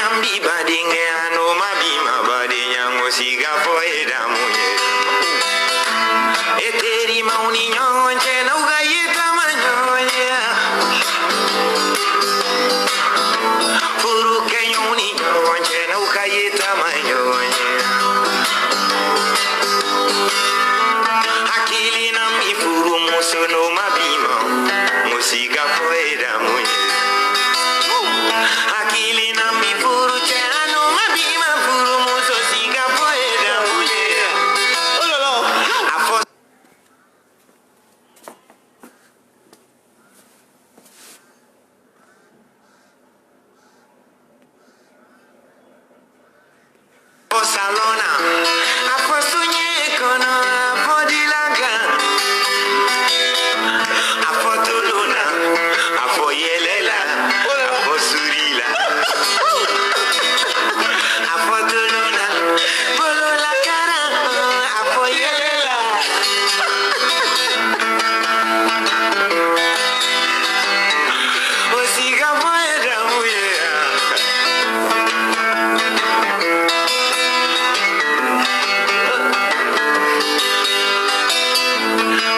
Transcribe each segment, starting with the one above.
nambi badinge ano mabima badinya musiga poeda munye eteri mauni nyonche na ugayeta manyonye furu kenyuni nyonche na ugayeta manyonye akili nambi furu musono mabima musiga poeda munye akili na mifuru chano mabima furu muso siga poeda munye ololo afo salona afo sunye kono afo dilaga afo tuluna afo yelela afo surila afo tuluna bolo la cara afo yelela osiga poeda muye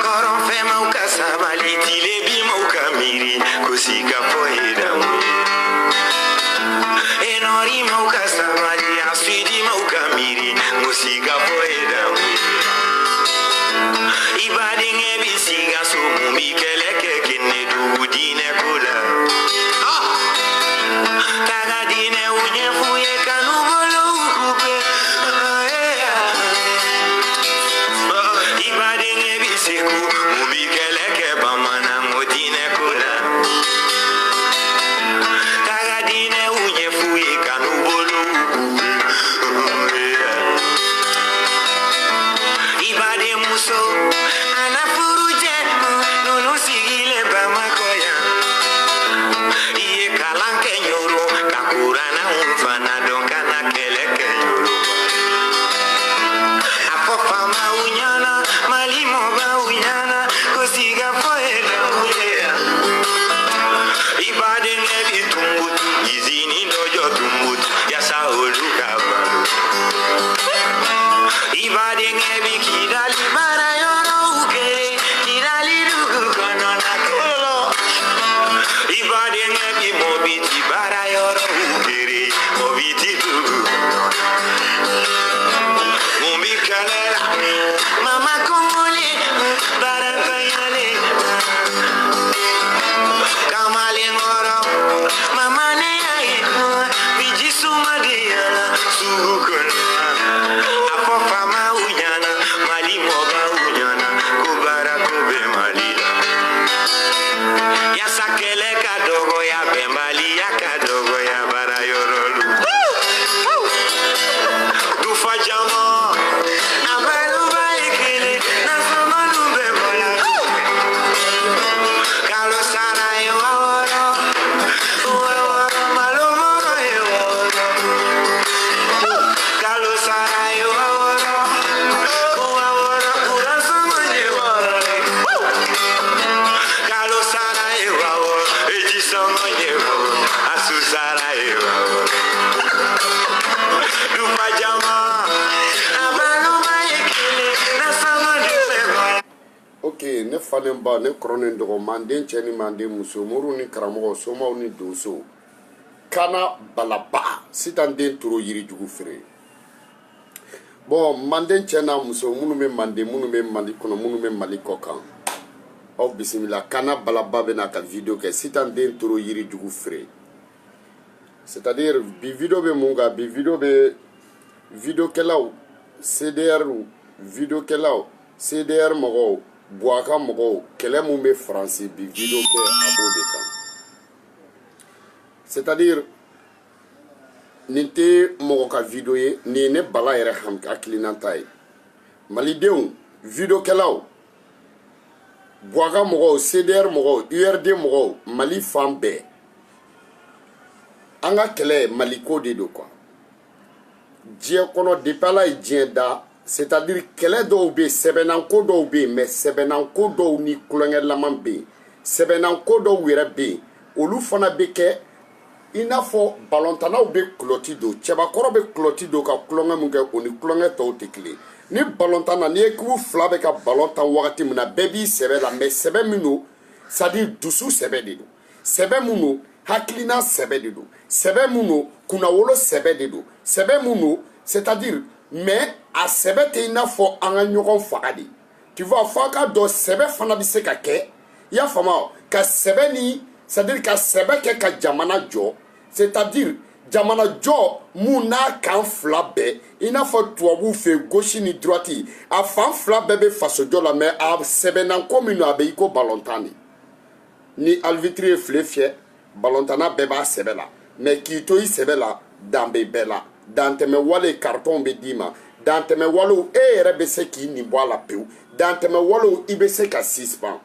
koron fe mauka sabali tilebi mauka miri kusika poeda muye enori mauka sabali aswidi mauka miri musika poeda muye ibadinge bisiga sumu mikeleke kinne dudine kula taga dine unye fuye kanubolo ukupe ibadinge bisiku mumikeleke bamana modine kula taga dine unye fuye kanubolo ukupe ibade muso anafuruje nunu sigile bamakoya iye kalanke nyoro kakurana umfana donkana keleke nyoro apofa maunyana malimo baunyana kusiga poeda uya ibade nebi tumbut izini dojo tumbut yasa oluka balu ibade nebi kidali bara yoro uke kidali dugu kono nakolo ibade nebi mobiti bara yoro ukere mobiti dugu mumbi kalela mama komole bara kayale kamale ngoro mama ne ai biji sumadia sukuna apofa maunyana malimo baunyana kubara kube malila ya sakele kadogo ya bembali ya kadogo ya bara yorolu tufa jamo abalu baikele na somanu bebola kalo sara eworo malomo eworo kalo sara eworo kura somo eworo kalo sara eworo eji somo eworo asu sara eworo dupa jama abalu baikele na somanu bebola. Ok, ne fanen ba ne koronen dogo manden cheni manden muso moru ni karamogo somaw ni donso kana balaba sitan den turo yiri jugu fere bon manden chena muso munu me manden munu me mali kono munu me mali kokan aw bisimila kana balaba bena ka video ke sitan den turo yiri jugu fere c'est-à-dire bi video be munga bi video be video kelaw CDR video kelaw CDR mogo Boaka mogo kele mun be français bi video ke abo de kan c'est-à-dire ninte mogo ka video ye ni ne bala yere ham aklinanta ye malidenw video kelaw Boaka mogo CDR mogo URD mogo Mali fan bɛɛ an ka kɛlɛ Maliko de do quoi diɲɛ kɔnɔ depuis Ala ye diɲɛ da c'est-à-dire kɛlɛ dɔw bɛ sɛbɛnnanko dɔw bɛ mais sɛbɛnnanko dɔw ni kulonkɛlaman bɛ sɛbɛnnanko dɔw yɛrɛ bɛ olu fana bɛ kɛ i n'a fɔ balɔntanaw bɛ kulɔti don cɛbakɔrɔ bɛ kulɔti don ka kulonkɛ mun kɛ o ni kulonkɛ tɔw tɛ kelen ni balɔntan na ni ekipu fila bɛ ka balɔntan wagati min na bɛɛ b'i sɛbɛ la mais sɛbɛ min don c'est à dire dusu sɛbɛ de don sɛbɛ mun don hakilina sɛbɛ de don sɛbɛ mun don kunnawolo sɛbɛ de don sɛbɛ mun don c'est à dire mais a sɛbɛ tɛ i n'a fɔ an ka ɲɔgɔn faga de tu vois fo a ka dɔn sɛbɛ fana bɛ se ka kɛ i y'a faamu ka sɛbɛ ni c'est à dire ka sɛbɛ kɛ ka jamana jɔ c'est à dire jamana jɔ mun n'a kan fila bɛɛ i n'a fɔ tubabuw fɛ gauche ni droite a fan fila bɛɛ bɛ fasojɔ la mais a sɛbɛnako min don a bɛ i ko balɔntan de ni alvitiri ye file fiyɛ balɔntana bɛɛ b'a sɛbɛ la mais k'i to i sɛbɛ la dan bɛ bɛɛ la dantɛmɛ wale carton bɛ d'i ma dantɛmɛ walew e yɛrɛ bɛ se k'i nin bɔ a la pewu dantɛmɛ walew i bɛ se ka suspend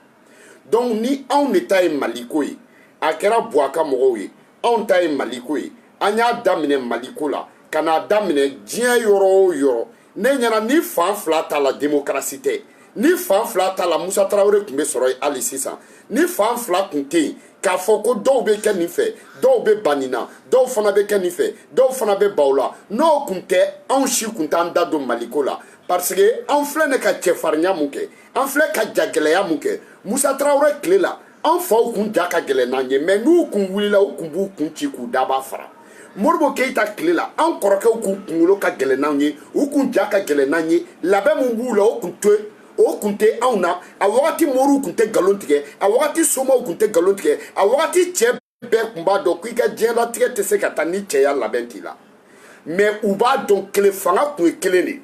donc ni anw de ta ye maliko ye a kɛra buwaka mɔgɔw ye anw ta ye maliko ye an y'a daminɛ maliko la ka n'a daminɛ diɲɛ yɔrɔ o yɔrɔ ne ɲɛna ni fan fila t'a la démocratie tɛ ni fan fila t'a la Musa Tarawele tun bɛ sɔrɔ yen hali sisan ni fan fila tun tɛ yen k'a fɔ ko dɔw bɛ kɛ nin fɛ dɔw bɛ ban nin na dɔw fana bɛ kɛ nin fɛ dɔw fana bɛ ban o la n'o tun tɛ anw si tun t'an da don maliko la parce que an filɛ ne ka cɛfarinya mun kɛ an filɛ ka jagɛlɛya mun kɛ Musa Tarawele tile la an faw kun ja ka gɛlɛn n'an ye mais n'u kun wulila u kun b'u kun ci k'u daba fara Modibo Keita tile la an kɔrɔkɛw kun kunkolo ka gɛlɛn n'an ye u kun ja ka gɛlɛn n'an ye labɛn mun b'u la o kun tɛ anw na a wagati Moriw kun tɛ nkalon tigɛ a wagati Somaw kun tɛ nkalon tigɛ a wagati cɛ bɛɛ kun b'a dɔn k'i ka diɲɛlatigɛ tɛ se ka taa ni cɛya labɛn t'i la mais u b'a dɔn kelen fanga kun ye kelen de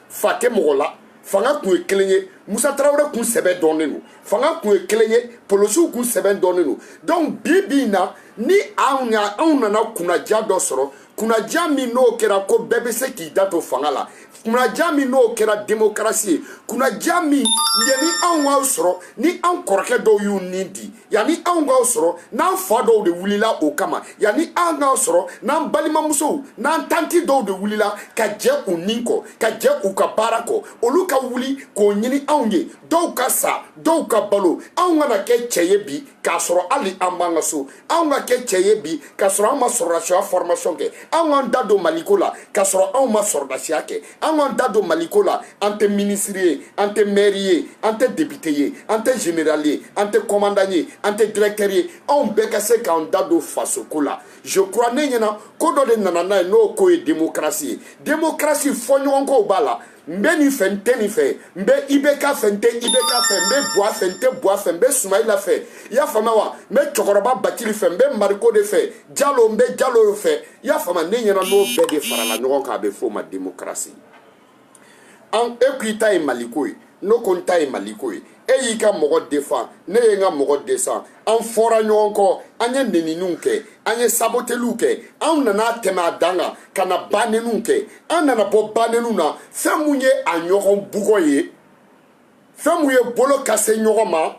fa tɛ mɔgɔ la fanga kun ye kelen ye Musa Tarawele kun sɛbɛ dɔnnen don fanga kun ye kelen ye polosiw kun sɛbɛn dɔnnen don donc bi in na ni anw nana kunnaja dɔ sɔrɔ kunnaja min n'o kɛra ko bɛɛ bɛ se k'i da to fanga la kunnaja min n'o kɛra démocratie ye kunnaja min yanni anw k'aw sɔrɔ ni anw kɔrɔkɛ dɔw y'u nin di yanni anw k'aw sɔrɔ n'an fa dɔw de wulila o kama yanni anw k'aw sɔrɔ n'an balimamusow n'an tanti dɔw de wulila ka jɛ u nin kɔ ka jɛ u ka baara kɔ olu ka wuli k'o ɲini anw ye dɔw ka sa dɔw ka balo anw kana kɛ cɛ ye bi k'a sɔrɔ hali an b'an ka so anw ka kɛ cɛ ye bi k'a sɔrɔ an ma sɔrɔdasiya formation kɛ anw k'an da don maliko la k'a sɔrɔ anw ma sɔrɔdasiya kɛ anw k'an da don maliko la an tɛ ministre ye an tɛ maire ye an tɛ député ye an tɛ général ye an tɛ commandant ye an tɛ directeur ye anw bɛɛ ka se k'an da don fasoko la je crois ne ɲɛna ko dɔ de nana n'a ye n'o ko ye démocratie ye démocratie fɔɲɔgɔnkɔw b'a la n bɛ nin fɛ n tɛ nin fɛ n bɛ IBK fɛ n tɛ IBK fɛ n bɛ Buwa fɛ n tɛ Buwa fɛ n bɛ Sumayila fɛ i y'a faamuya wa n bɛ cɛkɔrɔba Batili fɛ n bɛ Mariko de fɛ Jalo n bɛ Jalo fɛ i y'a faamuya ne ɲɛna n'o bɛɛ de farala ɲɔgɔn kan a bɛ f'o ma démocratie an e ko i ta ye maliko ye n'o ko n ta ye maliko ye e y'i ka mɔgɔ défend ne ye n ka mɔgɔ descend an fɔra ɲɔgɔn kɔ an ye neniniw kɛ an ye saboteliw kɛ anw nana tɛmɛ a dan kan ka na baneniw kɛ an nana bɔ baneniw na fɛn mun ye a ɲɔgɔn bugɔ ye fɛn mun ye bolo ka se ɲɔgɔn ma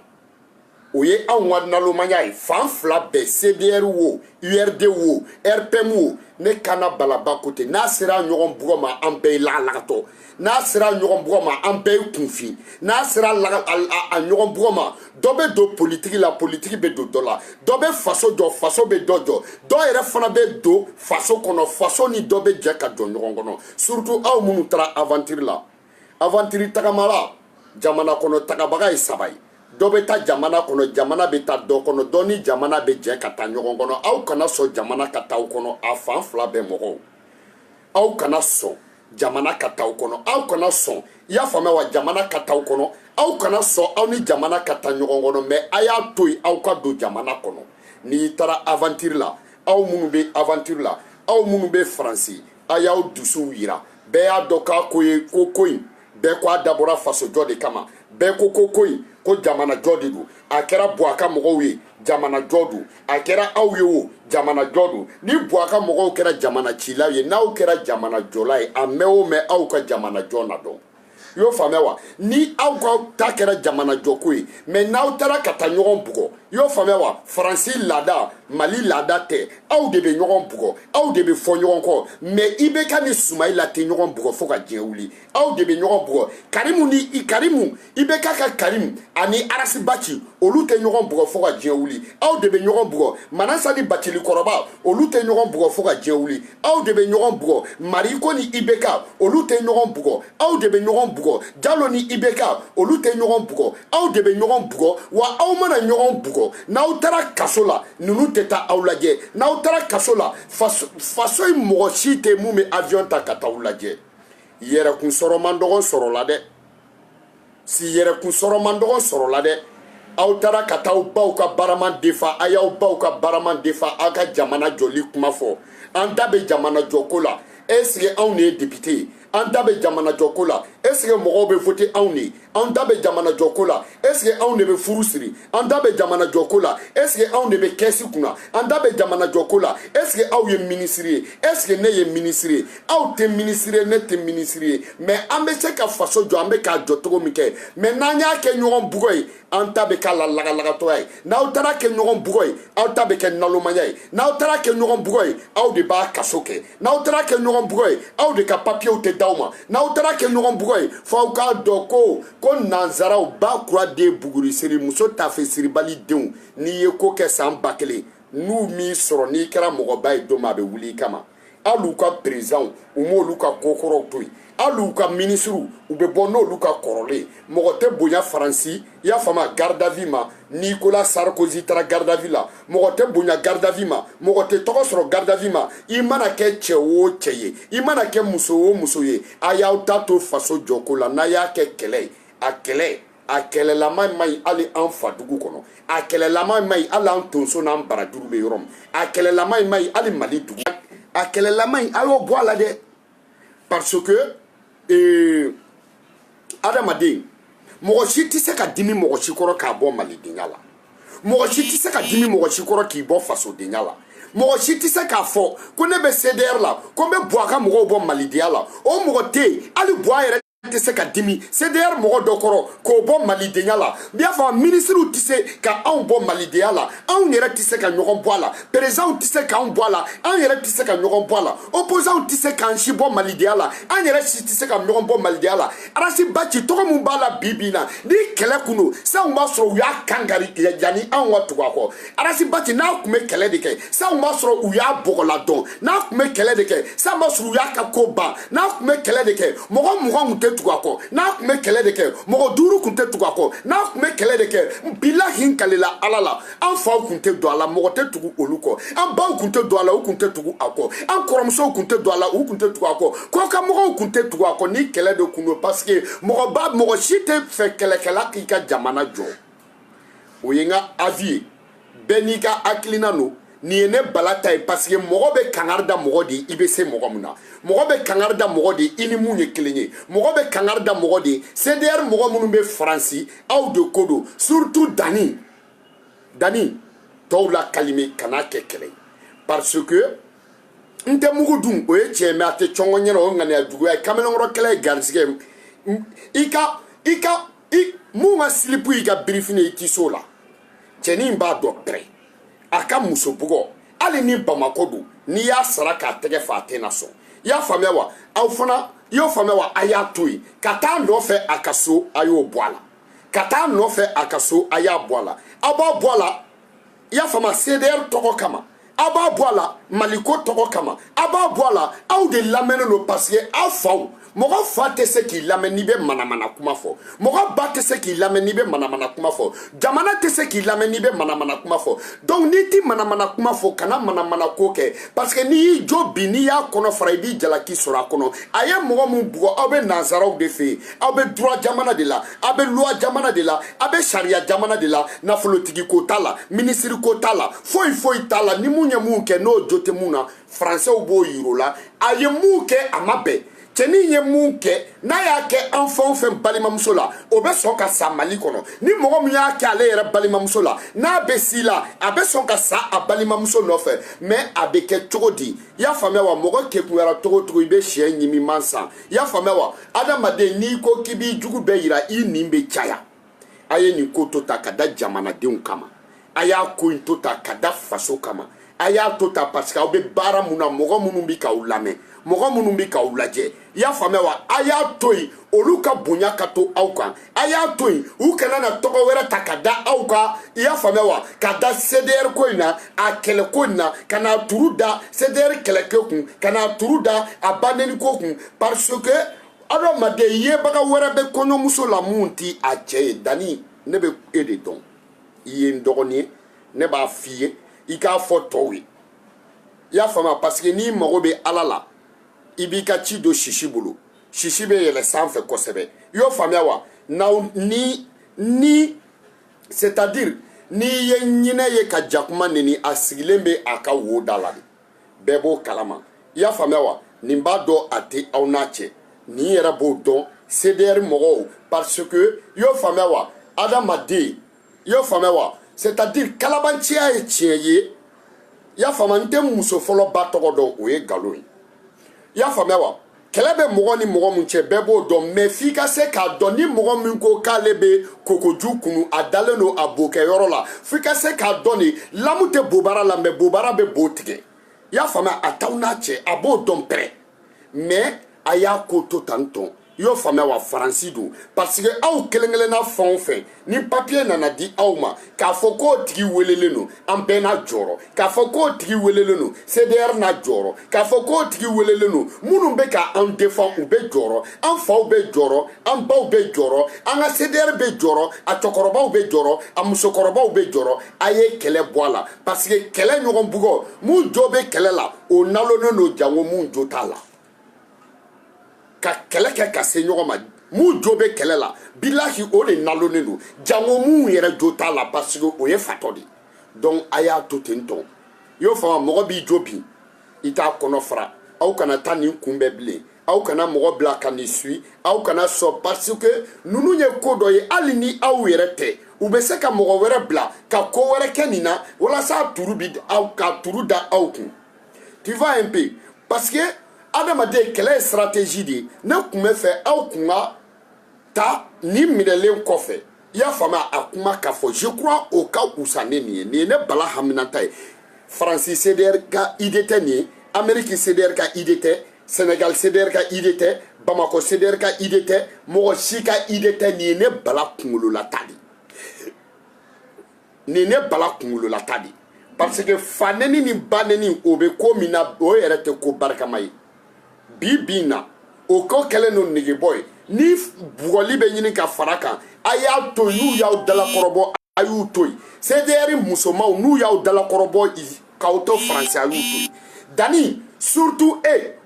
o ye anw ka nalomanya ye fan fila bɛɛ CDR wo URD wo RPM wo ne kana balaba ko tɛ n'a sera ɲɔgɔn bugɔ ma an bɛɛ ye lagatɔ n'a sera ɲɔgɔn bugɔ ma an bɛɛ ye kunfin n'a sera a ɲɔgɔn bugɔ ma dɔ bɛ don politiki la politiki bɛ don dɔ la dɔ bɛ faso jɔ faso bɛ dɔ jɔ dɔ yɛrɛ fana bɛ don faso kɔnɔ faso ni dɔ bɛ jɛ ka jɔ ɲɔgɔn kɔnɔ surtout aw minnu taara aventure la aventure tagamala jamana kɔnɔ tagabaga ye saba ye dɔ bɛ taa jamana kɔnɔ jamana bɛ taa dɔ kɔnɔ dɔ ni jamana bɛ jɛ ka taa ɲɔgɔn kɔnɔ aw kana sɔn jamana ka taa aw kɔnɔ a fan fila bɛɛ mɔgɔw aw kana sɔn jamana ka taa aw kɔnɔ aw kana sɔn i y'a faamuya wa jamana ka taa aw kɔnɔ aw kana sɔn aw ni jamana ka taa ɲɔgɔn kɔnɔ mais a y'a to yen aw ka don jamana kɔnɔ n'i taara aventure la aw minnu bɛ aventure la aw minnu bɛ Faransi a y'aw dusuw yira bɛɛ y'a dɔn k'a ko ye ko in bɛɛ ko a dabɔra fasojɔ de kama bɛɛ ko in ko jamana jɔ de don a kɛra Buwaka mɔgɔw ye jamana jɔ don a kɛra aw ye o jamana jɔ don ni Buwaka mɔgɔw kɛra jamana cilaw ye n'aw kɛra jamana jɔla ye a mɛn o mɛn aw ka jamana jɔ na dɔn i y'o faamuya wa ni aw ka ta kɛra jamana jɔko ye mais n'aw taara ka taa ɲɔgɔn bugɔ yo faamuya wa Faransi laada Mali laada tɛ aw de bɛ ɲɔgɔn bugɔ aw de bɛ fɔ ɲɔgɔn kɔ mais IBK ni Soumaïla tɛ ɲɔgɔn bugɔ fo ka diɲɛ wuli aw de bɛ ɲɔgɔn bugɔ Karimu IBK ka Karim ani Arasi Baci olu tɛ ɲɔgɔn bugɔ fo ka diɲɛ wuli aw de bɛ ɲɔgɔn bugɔ Manasani Bacili kɔrɔba olu tɛ ɲɔgɔn bugɔ fo ka diɲɛ wuli aw de bɛ ɲɔgɔn bugɔ Mariko ni IBK olu tɛ ɲɔgɔn bugɔ aw de bɛ ɲɔgɔn bugɔ Jalo ni IBK olu tɛ ɲɔgɔn bugɔ aw de bɛ ɲɔgɔn bugɔ wa aw mana ɲɔgɔn bugɔ n'aw taara kaso la ninnu tɛ taa aw lajɛ n'aw taara kaso la faso in mɔgɔ si tɛ mun bɛ avion ta ka taa aw lajɛ yɛrɛkun sɔrɔ man dɔgɔ sɔrɔ la dɛ si yɛrɛkun sɔrɔ man dɔgɔ sɔrɔ la dɛ aw taara ka taa aw baw ka baraman defa a y'aw baw ka baraman defa aw ka jamana jɔli kuma fɔ an da bɛ jamana jɔko la est-ce que anw de ye député ye an da bɛ jamana jɔko la est-ce que mɔgɔw bɛ voter anw de an da bɛ jamana jɔko la est-ce que anw de bɛ furu siri an da bɛ jamana jɔko la est-ce que anw de bɛ kɛsi kunna an da bɛ jamana jɔko la est-ce que aw ye ministre ye est-ce que ne ye ministre ye aw tɛ ministre ye ne tɛ ministre ye mais an bɛ se ka faso jɔ an bɛ k'a jɔ cogo min kɛ mais n'an y'a kɛ ɲɔgɔn bugɔ ye an ta bɛ k'a la lagalagatɔya ye n'aw taara kɛ ɲɔgɔn bugɔ ye aw ta bɛ kɛ nalomaya ye n'aw taara kɛ ɲɔgɔn bugɔ ye aw de b'a kaso kɛ n'aw taara kɛ ɲɔgɔn bugɔ ye aw de ka papiyew tɛ d'aw ma n'aw taara kɛ ɲɔgɔn bugɔ ye f'aw k'a dɔn ko nanzaraw ba kura den buguri siri muso tafe siribali denw n'i ye ko kɛ san 1000 n'u m'i sɔrɔ n'i kɛra mɔgɔba ye don min a bɛ wuli i kama hali u ka président u m'olu ka kokɔrɔw to yen hali u ka ministre u bɛ bɔ n'olu ka kɔrɔlen mɔgɔ tɛ bonya Faransi i y'a faamu garde à vue ma Nicolas Sarkozy taara garde à vue la mɔgɔ tɛ bonya garde à vue ma mɔgɔ tɛ tɔgɔ sɔrɔ garde à vue ma i mana kɛ cɛ o cɛ ye i mana kɛ muso o muso ye a y'aw ta to faso jɔko la n'a y'a kɛ kɛlɛ ye a kɛlɛlama ma ɲi hali an fa dugu kɔnɔ a kɛlɛlama ma ɲi hali an tonso n'an barajuru bɛ yɔrɔ min a kɛlɛlama ma ɲi hali Mali dugu a kɛlɛlama in a y'o bɔ a la dɛ parce que adamaden mɔgɔ si tɛ se ka dimi mɔgɔ si kɔrɔ k'a bɔ malidenya la mɔgɔ si tɛ se ka dimi mɔgɔ si kɔrɔ k'i bɔ fasodenya la mɔgɔ si tɛ se k'a fɔ ko ne bɛ CDR la ko n bɛ bɔ a ka mɔgɔw bɔ malidenya la o mɔgɔ tɛ yen hali bɔ a yɛrɛ tɛ se ka dimi CDR mɔgɔ dɔ kɔrɔ k'o bɔ malidenya la i y'a fɔ ministrew tɛ se ka anw bɔ malidenya la anw yɛrɛ tɛ se ka ɲɔgɔn bɔ a la présidentw tɛ se k'anw bɔ a la an yɛrɛ tɛ se ka ɲɔgɔn bɔ a la opposants tɛ se k'an si bɔ malidenya la an yɛrɛ si tɛ se ka ɲɔgɔn bɔ malidenya la Arasi Baci tɔgɔ min b'a la bi bi in na ni kɛlɛ kun don sanw b'a sɔrɔ u y'a kangari yanni anw ka tugu a kɔ Arasi Baci n'a tun bɛ kɛlɛ de kɛ sanw b'a sɔrɔ u y'a bɔgɔladɔn n'a tun bɛ kɛlɛ de kɛ sanw b'a sɔrɔ u y'a ka ko ban n'a tun bɛ kɛlɛ de kɛ mɔgɔ 20 tun tɛ tugu a kɔ n'a tun bɛ kɛlɛ de kɛ mɔgɔ 5 tun tɛ tugu a kɔ n'a tun bɛ kɛlɛ de kɛ bilahi kalela ala la an faw tun tɛ don a la mɔgɔ tɛ tugu olu kɔ an baw tun tɛ don a la u tun tɛ tugu a kɔ an kɔrɔmusow tun tɛ don a la u tun tɛ tugu a kɔ kɔka mɔgɔw tun tɛ tugu a kɔ ni kɛlɛ de kun don parce que mɔgɔ si tɛ fɛ kɛlɛkɛla k'i ka jamana jɔ o ye n ka avis ye bɛɛ n'i ka hakilina don nin ye ne bala ta ye parce que mɔgɔ bɛ kangari da mɔgɔ de ye i bɛ se mɔgɔ min na mɔgɔ bɛ kangari da mɔgɔ de ye i ni mun ye kelen ye mɔgɔ bɛ kangari da mɔgɔ de ye CDR mɔgɔ minnu bɛ Faransi aw de ko don surtout Dani tɔw la kalime kana kɛ kɛlɛ parce que n tɛ mugu dun o ye tiɲɛ mais a tɛ cɔngɔ ɲɛna o ŋaniya juguya ye kamalenkɔrɔ kɛlɛ ye garisɛgɛ mun ka silipu y'i ka birifini i tɛ se o la cɛnin b'a dɔn pɛrɛ a ka muso bugɔ hali ni Bamako don n'i y'a sara k'a tɛgɛ fa a tɛ na sɔn i y'a faamuya wa aw fana i y'o faamuya wa a y'a to yen ka taa nɔfɛ a ka so a y'o bɔ a la ka taa nɔfɛ a ka so a y'a bɔ a la aw b'a bɔ a la i y'a faamuya CDR tɔgɔ kama aw b'a bɔ a la Maliko tɔgɔ kama aw b'a bɔ a la aw de lamɛnnen don parce que aw faw mɔgɔ fa tɛ se k'i lamɛn n'i bɛ manamana kuma fɔ mɔgɔ ba tɛ se k'i lamɛn n'i bɛ manamana kuma fɔ jamana tɛ se k'i lamɛn n'i bɛ manamana kuma fɔ donc n'i ti manamana kuma fɔ kana manamana ko kɛ parce que n'i y'i jɔ bi n'i y'a kɔnɔ fara i b'i jalaki sɔrɔ a kɔnɔ a ye mɔgɔ min bugɔ aw bɛ nanzaraw de fɛ yen aw bɛ droit jamana de la aw bɛ loi jamana de la aw bɛ sariya jamana de la nafolotigi ko t'a la ministre ko t'a la foyi t'a la ni mun ye mun kɛ n'o jo tɛ mun na français b'o yir'o la a ye mun kɛ a ma bɛn cɛnin ye mun kɛ n'a y'a kɛ an fɛn o fɛn balimamuso la o bɛ sɔn ka sa Mali kɔnɔ ni mɔgɔ min y'a kɛ ale yɛrɛ balimamuso la n'a bɛ si la a bɛ sɔn ka sa a balimamuso nɔfɛ mais a bɛ kɛ cogo di i y'a faamuya wa mɔgɔ kekunyara cogo cogo i bɛ sɛ ɲimi man san i y'a faamuya wa adamaden n'i ko k'i b'i jugu bɛɛ yira i nin bɛ caya a ye nin ko to ta ka da jamanadenw kama aya ko in to ta kada faso kama aya to ta parce que obe bara muna mogo munu bi ka ulame mogo munu bi ka ulaje ya fame wa aya toyi oluka bunya kato auka aya toyi u kana na togo wera takada auka ya fame wa kada CDR ko ina a kele ko ina kana turuda CDR kele ko kun kana turuda abaneni ko kun parce que ado made ye baga wera be kono muso la munti a che dani ne be ede don iye ndogoni ne ba fie i ka fo towi ya fama parce que ni mogo be alala ibi ka ci do shishi bulu shishi be yele sanfɛ kosɛbɛ yo famia wa na ni c'est-à-dire ni ye ɲinɛ ye ka jakuma nini a sigilen be a ka wo da la bɛɛ b'o kalama ya famia wa nin b'a dɔn a tɛ aw n'a cɛ ni yɛrɛ b'o dɔn CDR mɔgɔw parce que yo famia wa adamaden yo famia wa c'est-à-dire kalabanciya ye tiɲɛ ye ya fama n tɛ muso fɔlɔ ba tɔgɔ dɔn o ye nkalon ye ya faamuya wa kɛlɛ bɛ mɔgɔ ni mɔgɔ min cɛ bɛɛ b'o dɔn mais f'i ka se k'a dɔn ni mɔgɔ min ko k'ale bɛ kokoju kunu a dalen don a bokɛyɔrɔ la f'i ka se k'a dɔn de lamu tɛ bobara la mais bobara bɛ bo tigɛ y'a faamuya a t'aw n'a cɛ a b'o dɔn pɛrɛ mais a y'a ko to tan tɔn y'o faamuya wa faransi don parce que aw kelen kelenna fɛn o fɛn ni papier nana di aw ma k'a fɔ k'o tigi welelen don an bɛɛ n'a jɔrɔ k'a fɔ k'o tigi welelen don CDR n'a jɔrɔ k'a fɔ k'o tigi welelen don minnu bɛ ka an défend u bɛ jɔrɔ an faw bɛ jɔrɔ an baw bɛ jɔrɔ an ka CDR bɛ jɔrɔ a cɛkɔrɔbaw bɛ jɔrɔ a musokɔrɔbaw bɛ jɔrɔ a ye kɛlɛ bɔ a la parce que kɛlɛ ɲɔgɔn bugɔ mun jo bɛ kɛlɛ la o nalonnen don jango mun jo t'a la ka kɛlɛ kɛ ka se ɲɔgɔn ma mun jo bɛ kɛlɛ la bilahi o de nalonnen don jango mun yɛrɛ jo t'a la parce que o ye fatɔ de donc a y'a to ten tɔn y'o faamu mɔgɔ b'i jo bin i t'a kɔnɔ fara aw kana taa nin kunbɛn bilen aw kana mɔgɔ bila ka nin suit aw kana sɔn parce que ninnu ye ko dɔ ye hali ni aw yɛrɛ tɛ u bɛ se ka mɔgɔ wɛrɛ bila ka ko wɛrɛ kɛ nin na walasa turu bi aw ka turu da aw kun tu vois un peu parce que adamaden kɛlɛ ye stratégie de ye ne kun bɛ fɛ aw kun ka ta ni minɛlen kɔfɛ i y'a faamuya a kuma k'a fɔ je crois o ka wusa ne nin ye nin ye ne Bala Haminata ye Faransi CDR ka idée tɛ nin ye Amérique CDR ka idée tɛ Sénégal CDR ka idée tɛ Bamako CDR ka idée tɛ mɔgɔ si ka idée tɛ nin ye ne Bala kunkololata de nin ye ne Bala kunkololata de parce que fa neni ni ba neni o bɛ ko min na o yɛrɛ tɛ ko barikama ye bi bin na o ko kɛlen don negebɔ ye ni bugɔli bɛ ɲini ka fara kan a y'a to yen n'u y'aw dalakɔrɔbɔ a y'u to yen CDR musomanw n'u y'aw dalakɔrɔbɔ k'aw to faransi a y'u to yen dani surtout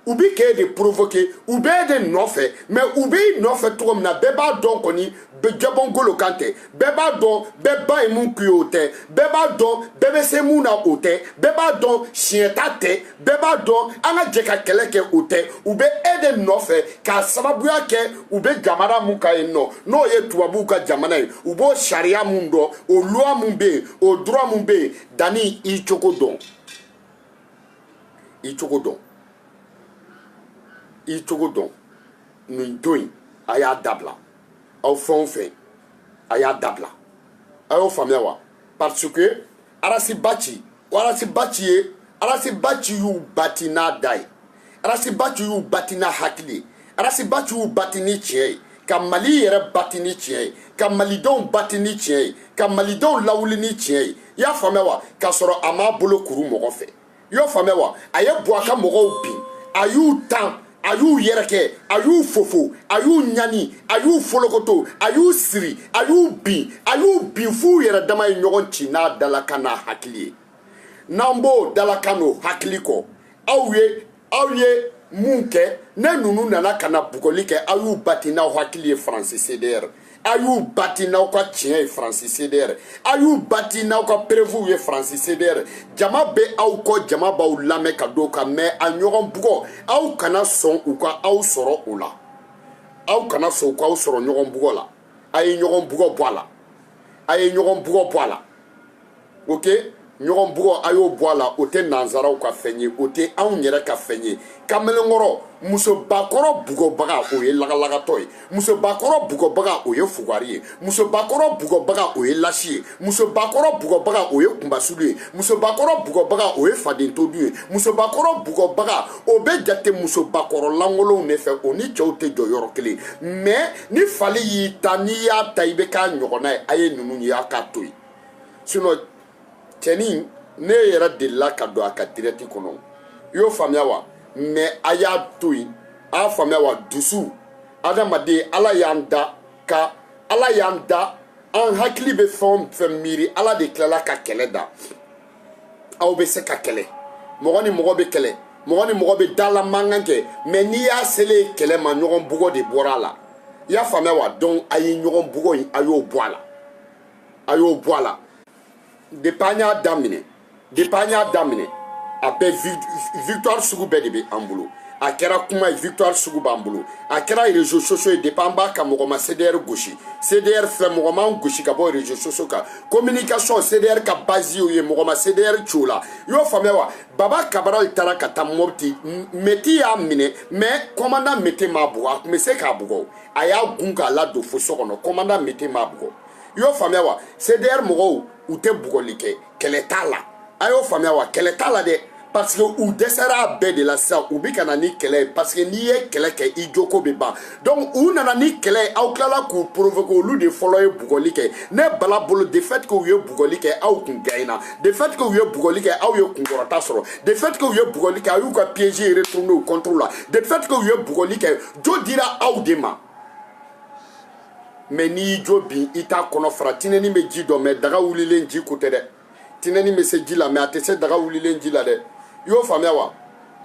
u bi k'e de provoquer u b'e de nɔfɛ mais u b'i nɔfɛ cogo min na bɛɛ b'a dɔn kɔni jabɔngolo kan tɛ bɛɛ b'a dɔn bɛɛ ba ye mun k'i ye o tɛ bɛɛ b'a dɔn bɛɛ bɛ se mun na o tɛ bɛɛ b'a dɔn siɲɛta tɛ bɛɛ b'a dɔn an ka jɛ ka kɛlɛ kɛ o tɛ u bɛ e de nɔfɛ k'a sababuya kɛ u bɛ jamana mun kan yen nɔ n'o ye tubabuw ka jamana ye u b'o sariya mun dɔn o loi mun bɛ yen o droit mun bɛ yen dani i cogo dɔn i cogo dɔn i cogo dɔn nin don in a y'a dabila aw fɛn o fɛn a y'a dabila a y'o faamuya wa parce que Arasibachi y'u bati n'a da ye Arasibachi y'u bati n'a hakili ye Arasibachi y'u bati ni tiɲɛ ye ka Mali yɛrɛ bati ni tiɲɛ ye ka malidenw bati ni tiɲɛ ye ka malidenw lawuli ni tiɲɛ ye i y'a faamuya wa k'a sɔrɔ a m'a bolo kuru mɔgɔ fɛ i y'o faamuya wa a ye bɔ a ka mɔgɔw bin a y'u tan a y'u yɛrɛkɛ a y'u fofo a y'u ɲani a y'u folokoto a y'u siri a y'u bin f'u yɛrɛ dama ye ɲɔgɔn ci n'a dalakan n'a hakili ye n'an b'o dalakan n'o hakili kɔ aw ye mun kɛ ne ninnu nana ka na bugɔli kɛ aw y'u bati n'aw hakili ye Faransi CDR a y'u bati n'aw ka tiɲɛ ye Faransi CDR a y'u bati n'aw ka preuve ye Faransi CDR jama bɛ aw kɔ jama b'aw lamɛn ka don ka mais a ɲɔgɔn bugɔ aw kana sɔn u ka aw sɔrɔ o la aw kana sɔn u k'aw sɔrɔ ɲɔgɔn bugɔ la a ye ɲɔgɔn bugɔ bɔ a la a ye ɲɔgɔn bugɔ bɔ a la ok ɲɔgɔn bugɔ a y'o bɔ a la o tɛ nanzaraw ka fɛn ye o tɛ anw yɛrɛ ka fɛn ye kamalenkɔrɔ musobakɔrɔ bugɔbaga o ye lagalagatɔ ye musobakɔrɔ bugɔbaga o ye fugari ye musobakɔrɔ bugɔbaga o ye lasi ye musobakɔrɔ bugɔbaga o ye kunbasulu ye musobakɔrɔ bugɔbaga o ye fadentodu ye musobakɔrɔ bugɔbaga o bɛ jate musobakɔrɔ lankolonw de fɛ o ni cɛw tɛ jɔ yɔrɔ kelen mais ni fali y'i ta n'i y'a ta i bɛ k'a ɲɔgɔnna ye a ye ninnu ye a k'a to yen sinon cɛnin ne yɛrɛ delila ka don a ka direct kɔnɔ i y'o faamuya wa mais a y'a to yen a y'a faamuya wa dusu adamaden ala y'an da ka ala y'an da an hakili bɛ fɛn o fɛn miiri ala de tilala ka kɛlɛ da aw bɛ se ka kɛlɛ mɔgɔ ni mɔgɔ bɛ kɛlɛ mɔgɔ ni mɔgɔ bɛ dala mankan kɛ mais n'i y'a selen kɛlɛ ma ɲɔgɔn bugɔ de bɔra a la i y'a faamuya wa donc a ye ɲɔgɔn bugɔ in a y'o bɔ a la a y'o bɔ a la depuis an y'a daminɛ a bɛɛ victoire sugu bɛɛ de bɛ an bolo a kɛra kuma ye victoire sugu b'an bolo a kɛra réseaux sociaux ye depuis an b'a ka mɔgɔ ma CDR gosi CDR fɛ mɔgɔ m'an gosi ka bɔ réseaux sociaux kan communication CDR ka base y'o ye mɔgɔ ma CDR ci o la i y'o faamuya wa Baba Cabral taara ka taa Mopti Meti y'a minɛ mais commandant Meti m'a bugɔ a tun bɛ se k'a bugɔ a y'a gun k'a ladon fo so kɔnɔ commandant Meti m'a bugɔ i y'o faamuya wa CDR mɔgɔw u tɛ bugɔli kɛ kɛlɛ t'a la a y'o faamuya wa kɛlɛ t'a la dɛ parce que u dɛsɛra bɛɛ de la sisan u bɛ ka na ni kɛlɛ ye parce que n'i ye kɛlɛ kɛ i joko bɛ ban donc u nana ni kɛlɛ ye aw tilala k'u provoquer olu de fɔlɔ ye bugɔli kɛ ne bala bolo de fait que u ye bugɔli kɛ aw kun gagné de fait que u ye bugɔli kɛ aw ye kunkɔrɔta sɔrɔ de fait que u ye bugɔli kɛ a y'u ka piège retourner au contre la de fait que u ye bugɔli kɛ jo dira aw de ma mais n'i y'i jo bin i t'a kɔnɔ fara tinɛni bɛ ji dɔn mais daga wulilen ji ko tɛ dɛ tinɛni bɛ se ji la mais a tɛ se daga wulilen ji la dɛ i y'o faamuya wa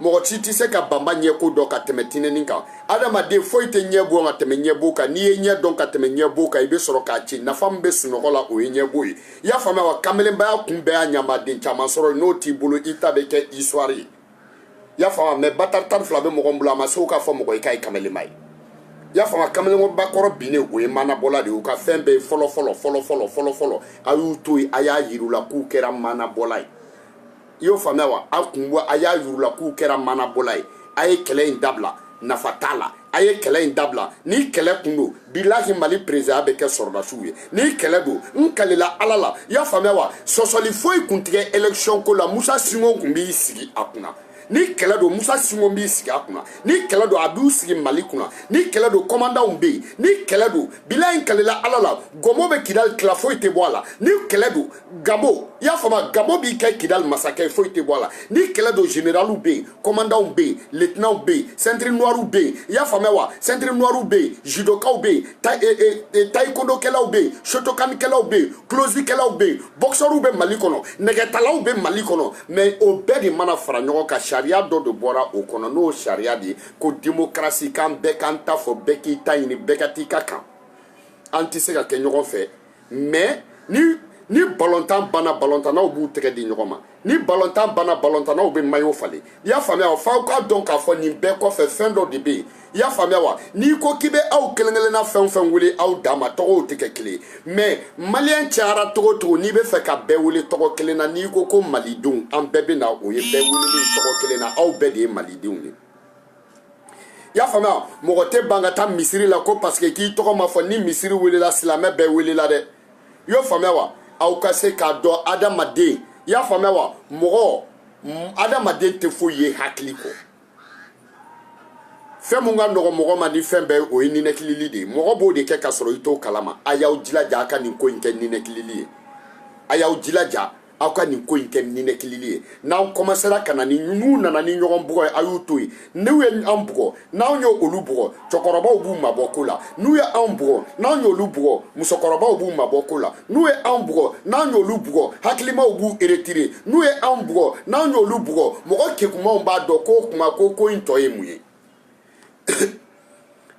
mɔgɔ si tɛ se ka banba ɲɛko dɔn ka tɛmɛ tinɛni kan adamaden foyi tɛ ɲɛ bɔ ka tɛmɛ ɲɛbo kan n'i ye ɲɛ dɔn ka tɛmɛ ɲɛbo kan i bɛ sɔrɔ k'a ci nafa min bɛ sunɔgɔ la o ye ɲɛbo ye i y'a faamuya wa kamelenbaya kun bɛɛ y'a ɲamaden caman sɔrɔ n'o t'i bolo i ta bɛ kɛ histoire ye i y'a faamuya mais batari tan fila bɛ mɔgɔ min bolo a ma se o k'a fɔ mɔgɔ ye k'a ye kamelenba ye i y'a faamuya kamalenkɔrɔba kɔrɔ binnen o ye manabɔla de ye u ka fɛn bɛɛ ye fɔlɔ a y'u to yen a y'a yir'u la k'u kɛra manabɔla ye i y'o faamuya wa a y'a yir'u la k'u kɛra manabɔla ye a ye kɛlɛ in dabila nafa t'a la a ye kɛlɛ in dabila ni kɛlɛ kun don bilahi mali président bɛ kɛ sɔrɔdasiw ye ni kɛlɛ don n kalila ala la i y'a faamuya wa sɔsɔli foyi kun tigɛ élection ko la Musa Singo kun b'i sigi a kunna ni kɛlɛ don Musa Singo b'i sigi a kunna ni kɛlɛ don a b'u sigi Mali kunna ni kɛlɛ don commandant bɛ yen ni kɛlɛ don bilahi kalila ala la Gomo bɛ Kidal tila foyi tɛ bɔ a la ni kɛlɛ don Gabo i y'a faamuya Gabo b'i kɛ Kidal masakɛ foyi tɛ bɔ a la ni kɛlɛ don généraux bɛ yen commandant bɛ yen lieutenant bɛ yen ceinture noire bɛ yen i y'a faamuya wa ceinture noire bɛ yen judokaw bɛ yen taekwondo kɛlaw bɛ yen shotokan kɛlaw bɛ yen closikɛlaw bɛ yen boxeurs bɛ Mali kɔnɔ nɛgɛtalaw bɛ Mali kɔnɔ mais o bɛɛ de mana fara ɲɔgɔn kan sariya dɔ de bɔra o kɔnɔ n'o sariya de ye ko démocratie k'an bɛɛ k'an ta fɔ bɛɛ k'i ta ɲini bɛɛ ka t'i ka kan an tɛ se ka kɛ ɲɔgɔn fɛ mais ni balontan banna balontannaw b'u tɛgɛ di ɲɔgɔn ma ni balontan banna balontannaw bɛ maillot falen i y'a faamuya wa f'aw k'a dɔn k'a fɔ nin bɛɛ kɔfɛ fɛn dɔ de bɛ yen i y'a faamuya wa n'i ko k'i bɛ aw kelen kelenna fɛn o fɛn wele aw dan ma tɔgɔw tɛ kɛ kelen ye mais maliyɛn cayara cogo o cogo n'i bɛ fɛ ka bɛɛ wele tɔgɔ kelen na n'i ko malidenw an bɛɛ bɛ na o ye bɛɛ weleli tɔgɔ kelen na aw bɛɛ de ye malidenw ye i y'a faamuya mɔgɔ tɛ ban ka taa misiri la ko parce que k'i tɔgɔ ma fɔ ni misiri welela silamɛ bɛɛ welela dɛ i y'o faamuya wa aw ka se k'a dɔn adamaden i y'a faamuya wa mɔgɔ adamaden tɛ foyi ye hakili kɔ fɛn mun ka nɔgɔ mɔgɔ ma ni fɛn bɛɛ o ye ninɛkilili de ye mɔgɔ b'o de kɛ ka sɔrɔ i t'o kalama a y'aw jilaja a ka nin ko in kɛ ninɛkilili ye a y'aw jilaja aw ka nin ko in kɛ ninɛkilili ye n'aw commencera ka na ni n'u nana ni ɲɔgɔn bugɔ ye a y'u to yen n'u ye an bugɔ n'anw ye olu bugɔ cɛkɔrɔbaw b'u mabɔ ko la n'u ye anw bugɔ n'anw ye olu bugɔ musokɔrɔbaw b'u mabɔ ko la n'u ye anw bugɔ n'anw ye olu bugɔ hakilimaw b'u retirer n'u ye anw bugɔ n'anw ye olu bugɔ mɔgɔ kekumaw b'a dɔn k'o kuma ko in tɔ ye mun ye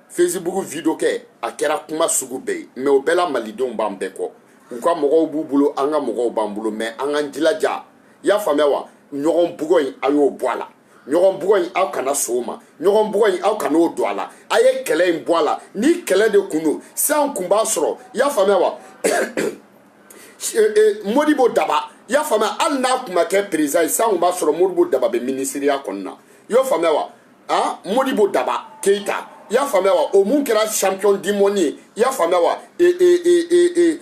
Facebook video kɛ a kɛra kuma sugu bɛɛ ye mais o bɛɛ la malidenw b'an bɛɛ kɔ u ka mɔgɔw b'u bolo an ka mɔgɔw b'an bolo mais an k'an jilaja i y'a faamuya wa ɲɔgɔn bugɔ in a y'o bɔ a la ɲɔgɔn bugɔ in aw kana so o ma ɲɔgɔn bugɔ in aw kan'o don a la a ye kɛlɛ in bɔ a la ni kɛlɛ de kun don sisan kun b'a sɔrɔ i y'a faamuya wa Modibo Daba ya fama al na kuma ke président sa on ba soro Modibo Daba be ministère konna yo fama wa Modibo Daba Keita ya fama wa o mun kera champion du monde ya fama wa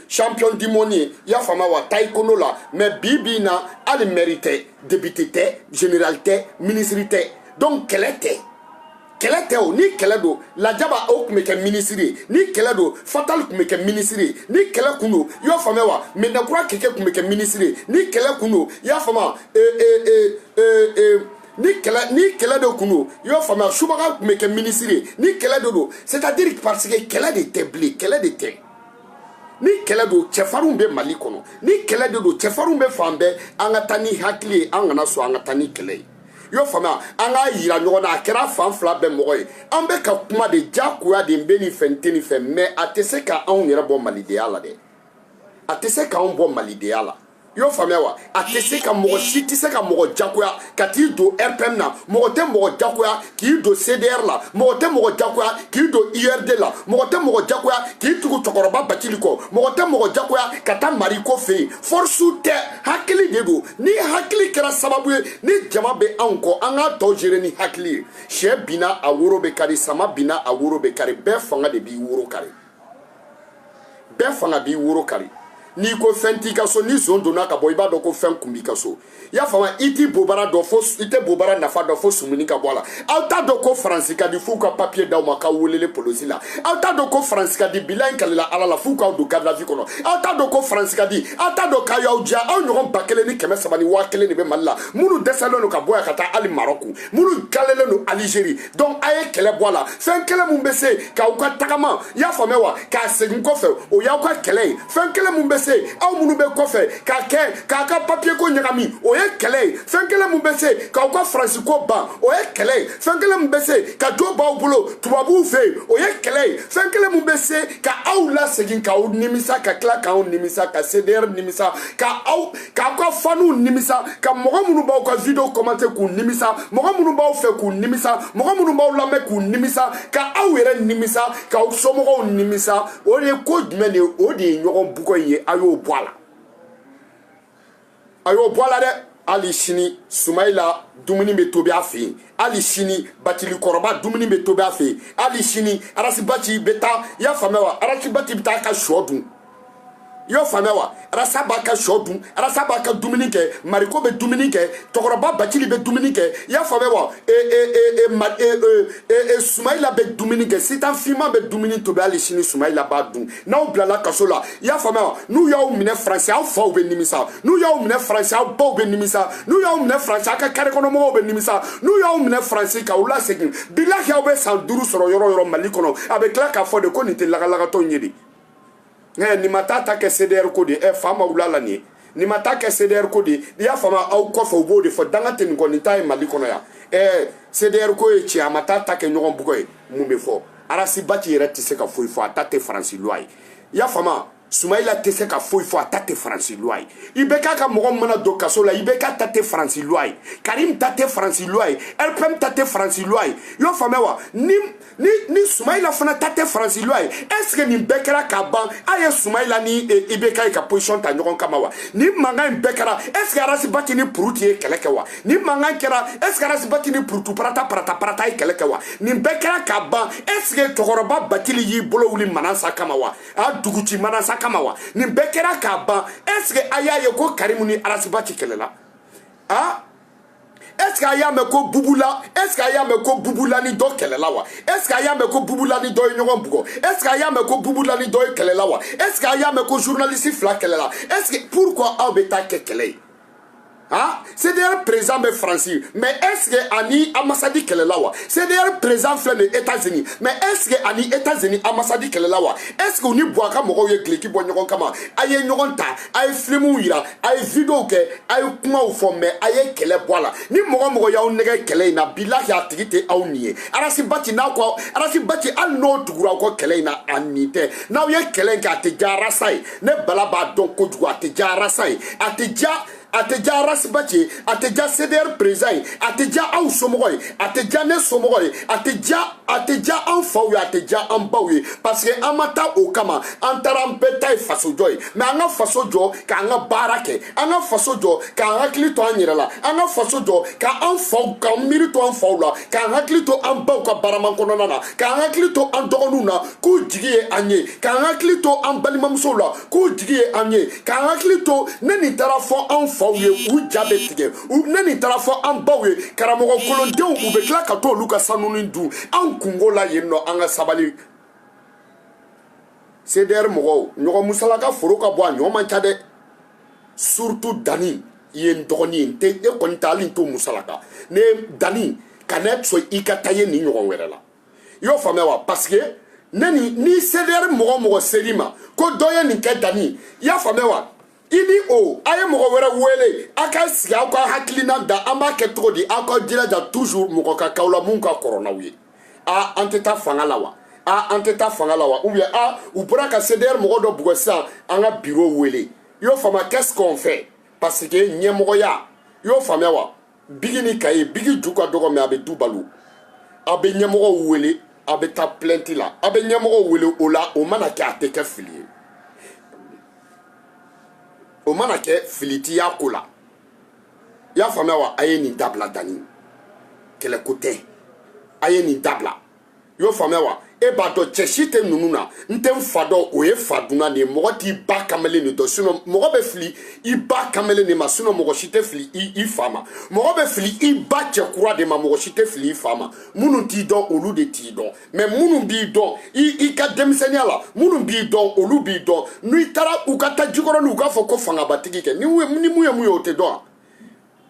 champion du monde ya fama wa taekwondo la mais bibina al mérité député généralité ministre donc quel était o ni kɛlɛ do lajaba o kun bɛ kɛ ministre ni kɛlɛ do fatal kun bɛ kɛ ministre ni kɛlɛ kun do i y'a faamuya wa Mɛnakura Keke kun bɛ kɛ ministre ni kɛlɛ kun do i y'a faamuya ni kɛlɛ do kun do i y'a faamuya Subaga kun bɛ kɛ ministre ni kɛlɛ do c'est-à-dire parce que kɛlɛ de tɛ bilen kɛlɛ de tɛ ni kɛlɛ do cɛfarinw bɛ Mali kɔnɔ ni kɛlɛ de do cɛfarinw bɛ fan bɛɛ an ka taa ni hakili ye an kana sɔn an ka taa ni kɛlɛ ye. Yo fama an ka yira ɲɔgɔn na a kɛra fan fila bɛɛ mɔgɔ ye an bɛ ka kuma de jagoya de bɛ nin fɛn tɛ nin fɛn mais a tɛ se ka anw yɛrɛ bɔ malidenya la dɛ a tɛ se ka anw bɔ malidenya la yo faamuya wa a tɛ se ka mɔgɔ si tɛ se ka mɔgɔ jagoya ka t'i don RPM na mɔgɔ tɛ mɔgɔ jagoya k'i don CDR la mɔgɔ tɛ mɔgɔ jagoya k'i don URD la mɔgɔ tɛ mɔgɔ jagoya k'i tugu cɛkɔrɔba Bacili kɔ mɔgɔ tɛ mɔgɔ jagoya ka taa Mariko fɛ yen force tɛ hakili de don ni hakili kɛra sababu ye ni jama bɛ anw kɔ an k'a tɔ gérer ni hakili ye sɛ binna a woro bɛ kari sama binna a woro bɛ kari bɛɛ fanga de b'i woro kari bɛɛ fanga b'i woro kari. Ni ko fɛn t'i ka so ni zon donna ka bɔ i b'a dɔn ko fɛn kun b'i ka so i y'a faamu i t'i bobara dɔn fo i tɛ bobara nafa dɔn fo sumuni ka bɔ a la aw t'a dɔn ko Faransi ka di f'u ka papier d'aw ma k'aw welele polisi la aw t'a dɔn ko Faransi ka di bilayi kalela ala la f'u k'aw don garde à vue kɔnɔ aw t'a dɔn ko Faransi ka di aw t'a dɔn k'a y'aw diya aw ɲɔgɔn 1000 ni 300 ni 1000 de bɛ Mali la minnu dɛsɛlen don ka bɔ yan ka taa hali Maroc minnu galelen don Algérie donc a ye kɛlɛ bɔ a la fɛn kɛlɛ mun bɛ se k'aw ka tagama i y'a faamuya wa k'a segin kɔfɛ o y'aw ka kɛlɛ ye fɛn kɛlɛ mun bɛ se aw minnu bɛ kɔfɛ k'a ka papier ko ɲagami o ye kɛlɛ ye fɛn kelen mun bɛ se k'aw ka Faransi ko ban o ye kɛlɛ ye fɛn kelen mun bɛ se ka jo b'aw bolo tubabuw fɛ yen o ye kɛlɛ ye fɛn kelen mun bɛ se ka aw lasegin k'aw nimisa ka tila k'aw nimisa ka CDR nimisa k'aw ka faniw nimisa ka mɔgɔ minnu b'aw ka video commenter k'u nimisa mɔgɔ minnu b'aw fɛ k'u nimisa mɔgɔ minnu b'aw lamɛn k'u nimisa ka aw yɛrɛ nimisa k'aw somɔgɔw nimisa o de ye ko jumɛn de ye o de ye ɲɔgɔn bugɔ in ye a y'o bɔ a la. Ayo boala de ali sini Soumaïla dumuni be tobi a fe ali sini Bacili kɔrɔba dumuni be tobi a fe ali sini Arasibaci be taa ya faamuya wa Arasibaci be taa ka sɔ dun yo faamuya wa Arasa b'a ka sɔ dun Arasa b'a ka dumuni kɛ Mariko be dumuni kɛ cɛkɔrɔba Bacili be dumuni kɛ ya faamuya wa Soumaïla be dumuni kɛ sitan finman be dumuni tobi ali sini Soumaïla b'a dun n'aw bilala kaso la ya faamuya wa n'u y'aw minɛ Faransi aw faw be nimisa n'u y'aw minɛ Faransi aw baw be nimisa n'u y'aw minɛ Faransi aw ka kare kɔnɔmɔgɔw be nimisa n'u y'aw minɛ Faransi k'aw lasegin bilahi aw be san 5 sɔrɔ yɔrɔ yɔrɔ Mali kɔnɔ a be tila k'a fɔ de ko nin tɛ lagalagatɔw ye de ni ma taa ta kɛ CDR ko de fama wulala nin ye ni ma taa kɛ CDR ko de n'i y'a faamuya aw kɔfɛ u b'o de fɔ danga tɛ nin kɔ nin ta ye Mali kɔnɔ yan CDR ko ye tiɲɛ a ma taa ta kɛ ɲɔgɔn bugɔ ye mun bɛ fɔ Arasibaci yɛrɛ tɛ se ka foyi fɔ a ta tɛ Faransi loi ye i y'a faamuya Soumaïla tɛ se ka foyi fɔ a ta tɛ Faransi loi ye i bɛ k'a ka mɔgɔ mana don kaso la i bɛ k'a ta tɛ Faransi loi ye Karim ta tɛ Faransi loi ye RPM ta tɛ Faransi loi ye i y'o faamuya wa ni Soumaïla fana ta tɛ Faransi loi ye est ce que nin bɛɛ kɛra k'a ban a ye Soumaïla ni IBK ye ka position ta ɲɔgɔn kama wa ni mankan in bɛɛ kɛra est ce que Arasibaci ni Puruti ye kɛlɛ kɛ wa ni mankan kɛra est ce que Arasibaci ni Purutu parata ye kɛlɛ kɛ wa nin bɛɛ kɛra k'a ban est ce que cɛkɔrɔba Bacili y'i bolo wuli Manasa kama wa a duguci Manasa kama wa nin bɛɛ kɛra k'a ban est ce que a y'a ye ko Karimu ni Arasibaci kɛlɛla est ce que a y'a mɛn ko Bubula est ce que a y'a mɛn ko Bubula ni dɔ kɛlɛla wa est ce que a y'a mɛn ko Bubula ni dɔ ye ɲɔgɔn bugɔ est ce que a y'a mɛn ko Bubula ni dɔ ye kɛlɛla wa est ce que a y'a mɛn ko journaliste 2 kɛlɛla est ce que pourquoi aw bɛ taa kɛ kɛlɛ ye CDR président bɛ Faransi mais est ce que ani ambassade kɛlɛla wa CDR président filɛ nin États-Unis mais est ce que ani États-Unis ambassade kɛlɛla wa est ce que u ni Bouaka mɔgɔw ye gileki bɔ ɲɔgɔn kama a ye ɲɔgɔn ta a ye filmuw yira a ye video kɛ a ye kumaw fɔ mais a ye kɛlɛ bɔ a la ni mɔgɔ mɔgɔ y'aw nɛgɛ kɛlɛ in na bilahi a tigi tɛ aw nin ye Arasibaci n'a kɔ Arasibaci hali n'o tugura aw kɔ kɛlɛ in na a nin tɛ n'aw ye kɛlɛ in kɛ a tɛ diya Arasa ye ne Bala b'a dɔn kojugu a tɛ diya Arasa ye a tɛ diya a tɛ diya arasiba cɛ a tɛ diya CDR président ye a tɛ diya aw somɔgɔ ye a tɛ diya ne somɔgɔ ye a tɛ diya an faw ye a tɛ diya an baw ye parce que an ma taa o kama an taara an bɛɛ ta ye faso jɔ ye mais an ka faso jɔ k'an ka baara kɛ an ka faso jɔ k'an hakili to an yɛrɛ la an ka faso jɔ k'an faw k'an miiri to an faw la k'an hakili to an baw ka baaraman kɔnɔna na k'an hakili to an dɔgɔninw na k'u jigi ye an ye k'an hakili to an balimamusow la k'u jigi ye an ye k'an hakili to ne nin taara fɔ an faw ye u ja bɛ tigɛ ne nin taara fɔ an baw ye karamɔgɔ kolondenw u bɛ tila ka to olu ka sanuni dun an kungo la yen nɔ an ka sabali CDR mɔgɔw ɲɔgɔn musalaka foro ka bɔ a ɲɔgɔn man ca dɛ surtout Dani i ye n dɔgɔnin ye n tɛ e kɔni tɛ hali n t'o musalaka ne Dani ka ne sɔn i ka taa ye nin ɲɔgɔn wɛrɛ la i y'o faamuya wa parce que ni CDR mɔgɔ seri ma ko dɔ ye nin kɛ Dani i y'a faamuya wa i ni o a ye mɔgɔ wɛrɛ wele a ka sigi aw ka hakilina da an b'a kɛ cogo di aw ka jilaja toujours mɔgɔ ka k'aw la mun ka kɔrɔ n'aw ye an tɛ taa fanga la wa an tɛ taa fanga la wa ou bien u bɔra ka CDR mɔgɔ dɔ bugɔ sisan an ka bureau wele i y'o faamuya qu'est-ce qu'on fait parce que ɲɛmɔgɔya i y'o faamuya wa bigi ni kaye bigi ju ka dɔgɔ mais a bɛ du balo a bɛ ɲɛmɔgɔw wele a bɛ taa plainte la a bɛ ɲɛmɔgɔw wele o la o mana kɛ a tɛ kɛ fili ye o mana kɛ fili t'i y'a ko la i y'a faamuya wa a ye nin dabila Dani kɛlɛko tɛ a ye nin dabila i y'o faamuya wa e b'a dɔn cɛ si tɛ ninnu na n tɛ n fa dɔn o ye fa dunna de ye mɔgɔ t'i ba kamalen de dɔn sinon mɔgɔ bɛ fili i ba kamalen de ma sinon mɔgɔ si tɛ fili i fa ma mɔgɔ bɛ fili i ba cɛ kura de ma mɔgɔ si tɛ fili i fa ma minnu t'i dɔn olu de t'i dɔn mais minnu b'i dɔn i ka denmisɛnniya la minnu b'i dɔn olu b'i dɔn n'i taara u ka taa jikɔrɔni u k'a fɔ ko fangabatigi kɛ ni mun ye mun ye o tɛ dɔn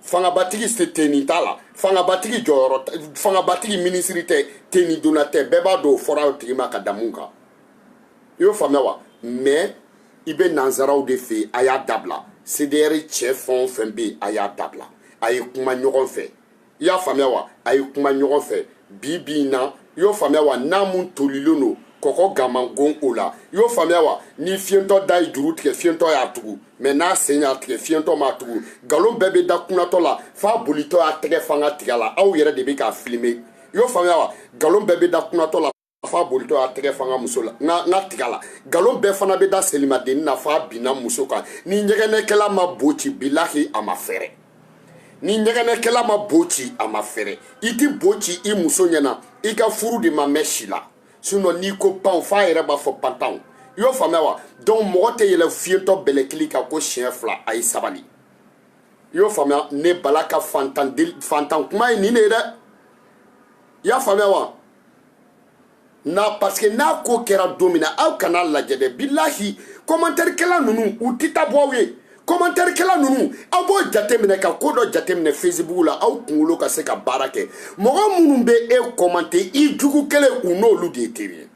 fangabatigi se teni t'a la fangabatigi jɔyɔrɔ fangabatigi minisiri tɛ teni donna tɛ bɛɛ b'a dɔn o fɔra o tigi ma ka da mun kan i y'o faamuya wa mais i bɛ nanzaraw de fɛ yen a y'a dabila CDR cɛ fɛn o fɛn bɛ yen a y'a dabila a ye kuma ɲɔgɔn fɛ i y'a faamuya wa a ye kuma ɲɔgɔn fɛ bi in na i y'o faamuya wa n'a mun tolilen don kɔkɔ gamangon o la i y'o faamuya wa ni fiɲɛtɔ da ye juru tigɛ fiɲɛtɔ y'a tugu mais n'a sen y'a tigɛ fiɲɛtɔ m'a tugu nkalon bɛɛ bɛ da kunatɔ la f'a bolitɔ y'a tɛgɛ fanga tigɛ la aw yɛrɛ de bɛ k'a filmer i y'o faamuya wa nkalon bɛɛ bɛ da kunatɔ la f'a bolitɔ y'a tɛgɛ fanga muso la n'a tigɛ la nkalon bɛɛ fana bɛ da selimadenni na f'a binna muso kan ni ɲɛgɛnɛkɛla ma bo ci bilahi a ma fɛrɛ ni ɲɛgɛnɛkɛla ma bo ci a ma fɛrɛ i ti bo ci i muso ɲɛna i ka furu de ma mɛn si la sinon n'i ko pan f'a yɛrɛ b'a fɔ pantan i y'o faamuya wa donc mɔgɔ tɛ yɛlɛ fiyentɔ bɛlɛkili kan ko siɲɛ fila a ye sabali i y'o faamuya ne bala ka fantan kuma ye nin de ye dɛ i y'a faamuya wa parce que n'a ko kɛra don min na aw kana lajɛ dɛ bilahi commentaire kɛla ninnu u tɛ taa bɔ aw ye commentaire kɛla ninnu aw b'o jateminɛ ka ko dɔ jateminɛ Facebook la aw kunkolo ka se ka baara kɛ mɔgɔ minnu bɛ e commenter i jugu kelen u n'olu de ye teri ye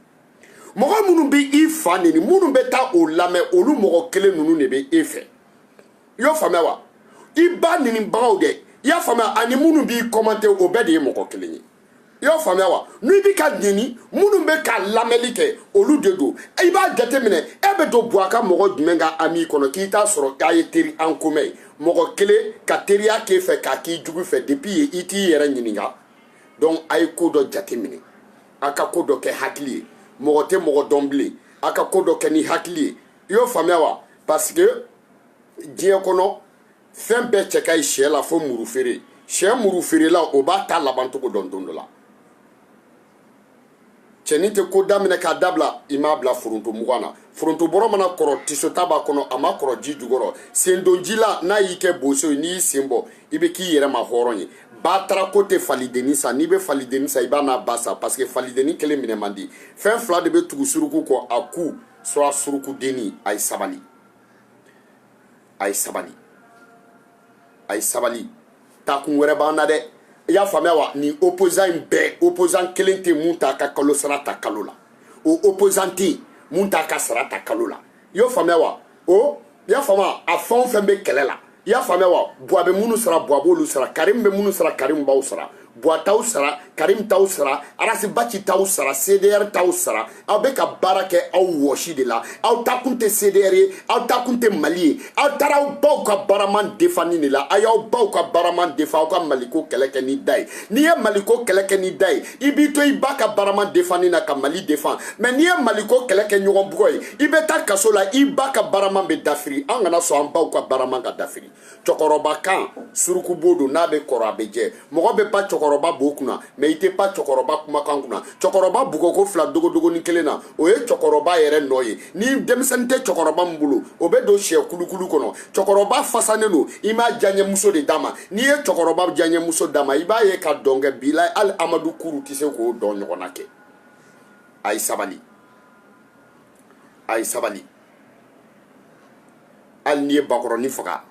mɔgɔ minnu bɛ i fa neni minnu bɛ taa o lamɛn olu mɔgɔ kelen ninnu de bɛ e fɛ i y'o faamuya wa i ba nenibagaw dɛ i y'a faamuya ani minnu b'i commenter o bɛɛ de ye mɔgɔ kelen ye i y'o faamuya wa n'i bɛ ka neni minnu bɛ ka lamɛnli kɛ olu de don i b'a jateminɛ e bɛ don buwa ka mɔgɔ jumɛn ka ami kɔnɔ k'i t'a sɔrɔ k'a ye teri en commun ye mɔgɔ kelen ka teriya k'e fɛ k'a k'i jugu fɛ depuis yen i t'i yɛrɛ ɲininka donc a ye ko dɔ jateminɛ a ka ko dɔ kɛ hakili ye mɔgɔ tɛ mɔgɔ dɔn bilen a ka ko dɔ kɛ ni hakili ye i y'o faamuya wa parce que diɲɛ kɔnɔ fɛn bɛɛ cɛ ka ɲi sɛ la fo muru feere sɛ muru feerela o b'a ta laban cogo dɔn don dɔ la cɛnin tɛ ko daminɛ k'a dabila i m'a bila foronto mugan na foronto bɔrɔ mana kɔrɔ tisota b'a kɔnɔ a ma kɔrɔ ji jukɔrɔ sen don ji la n'a y'i kɛ boso ye n'i y'i sen bɔ i bɛ k'i yɛrɛ ma hɔrɔn ye ba taara ko tɛ falideni sa n'i bɛ falideni sa i b'a n'a ba sa parce que falideni kelen minɛ man di fɛn fila de bɛ tugu suruku kɔ a ku soit surukudeni a ye sabali a ye sabali a ye sabali taakun wɛrɛ b'an na dɛ i y'a faamuya wa ni opposant in bɛɛ opposant kelen tɛ mun t'a ka kalo sara ta kalo la o opposant tɛ mun t'a ka sara ta kalo la i y'o faamuya wa o i y'a faamuya a fɛn o fɛn bɛ kɛlɛ la i y'a faamuya wa buwa bɛ minnu sara buwa b'olu sara karim bɛ minnu sara karim b'aw sara Bois taw sara, Karim taw sara, Arasi Bachi taw sara, CDR taw sara. Aw be ka baara kɛ aw wɔsi de la. Aw ta kun tɛ CDR ye, aw ta kun tɛ Mali ye. Aw taara aw baw ka baaraman défendre de la. A y'aw baw ka baaraman défendre, aw ka Maliko kɛlɛ kɛ ni da ye. N'i ye Maliko kɛlɛ kɛ ni da ye, i b'i to i ba ka baaraman défendre na ka Mali défendre. Mais n'i ye Maliko kɛlɛ kɛ ɲɔgɔn bugɔ ye, i bɛ taa kaso la, i ba ka baaraman bɛ dafiri. An kana sɔn an baw ka baaraman ka dafiri. Cɛkɔrɔba kan surukubo don n'a bɛ kɔrɔ a bɛ jɛ. Mɔgɔ bɛ pas cɛkɔrɔba bo kunna, mais i tɛ pas cɛkɔrɔba kumakan kunna. Cɛkɔrɔba bugɔko fila dogodogoni kelen na, o ye cɛkɔrɔba yɛrɛ nɔ ye. Ni denmisɛnnin tɛ cɛkɔrɔba min bolo, o bɛ don sɛ kulukulu kɔnɔ. Cɛkɔrɔba fasanen don, i m'a diyaɲɛmuso de d'a ma. N'i ye cɛkɔrɔba diyaɲɛmuso d'a ma, i b'a ye ka dɔn kɛ bi la hali Amadu Kuru tɛ se k'o dɔn ɲɔgɔn na kɛ. A ye sabali. A ye sabali. Hali n'i ye bakɔrɔni faga,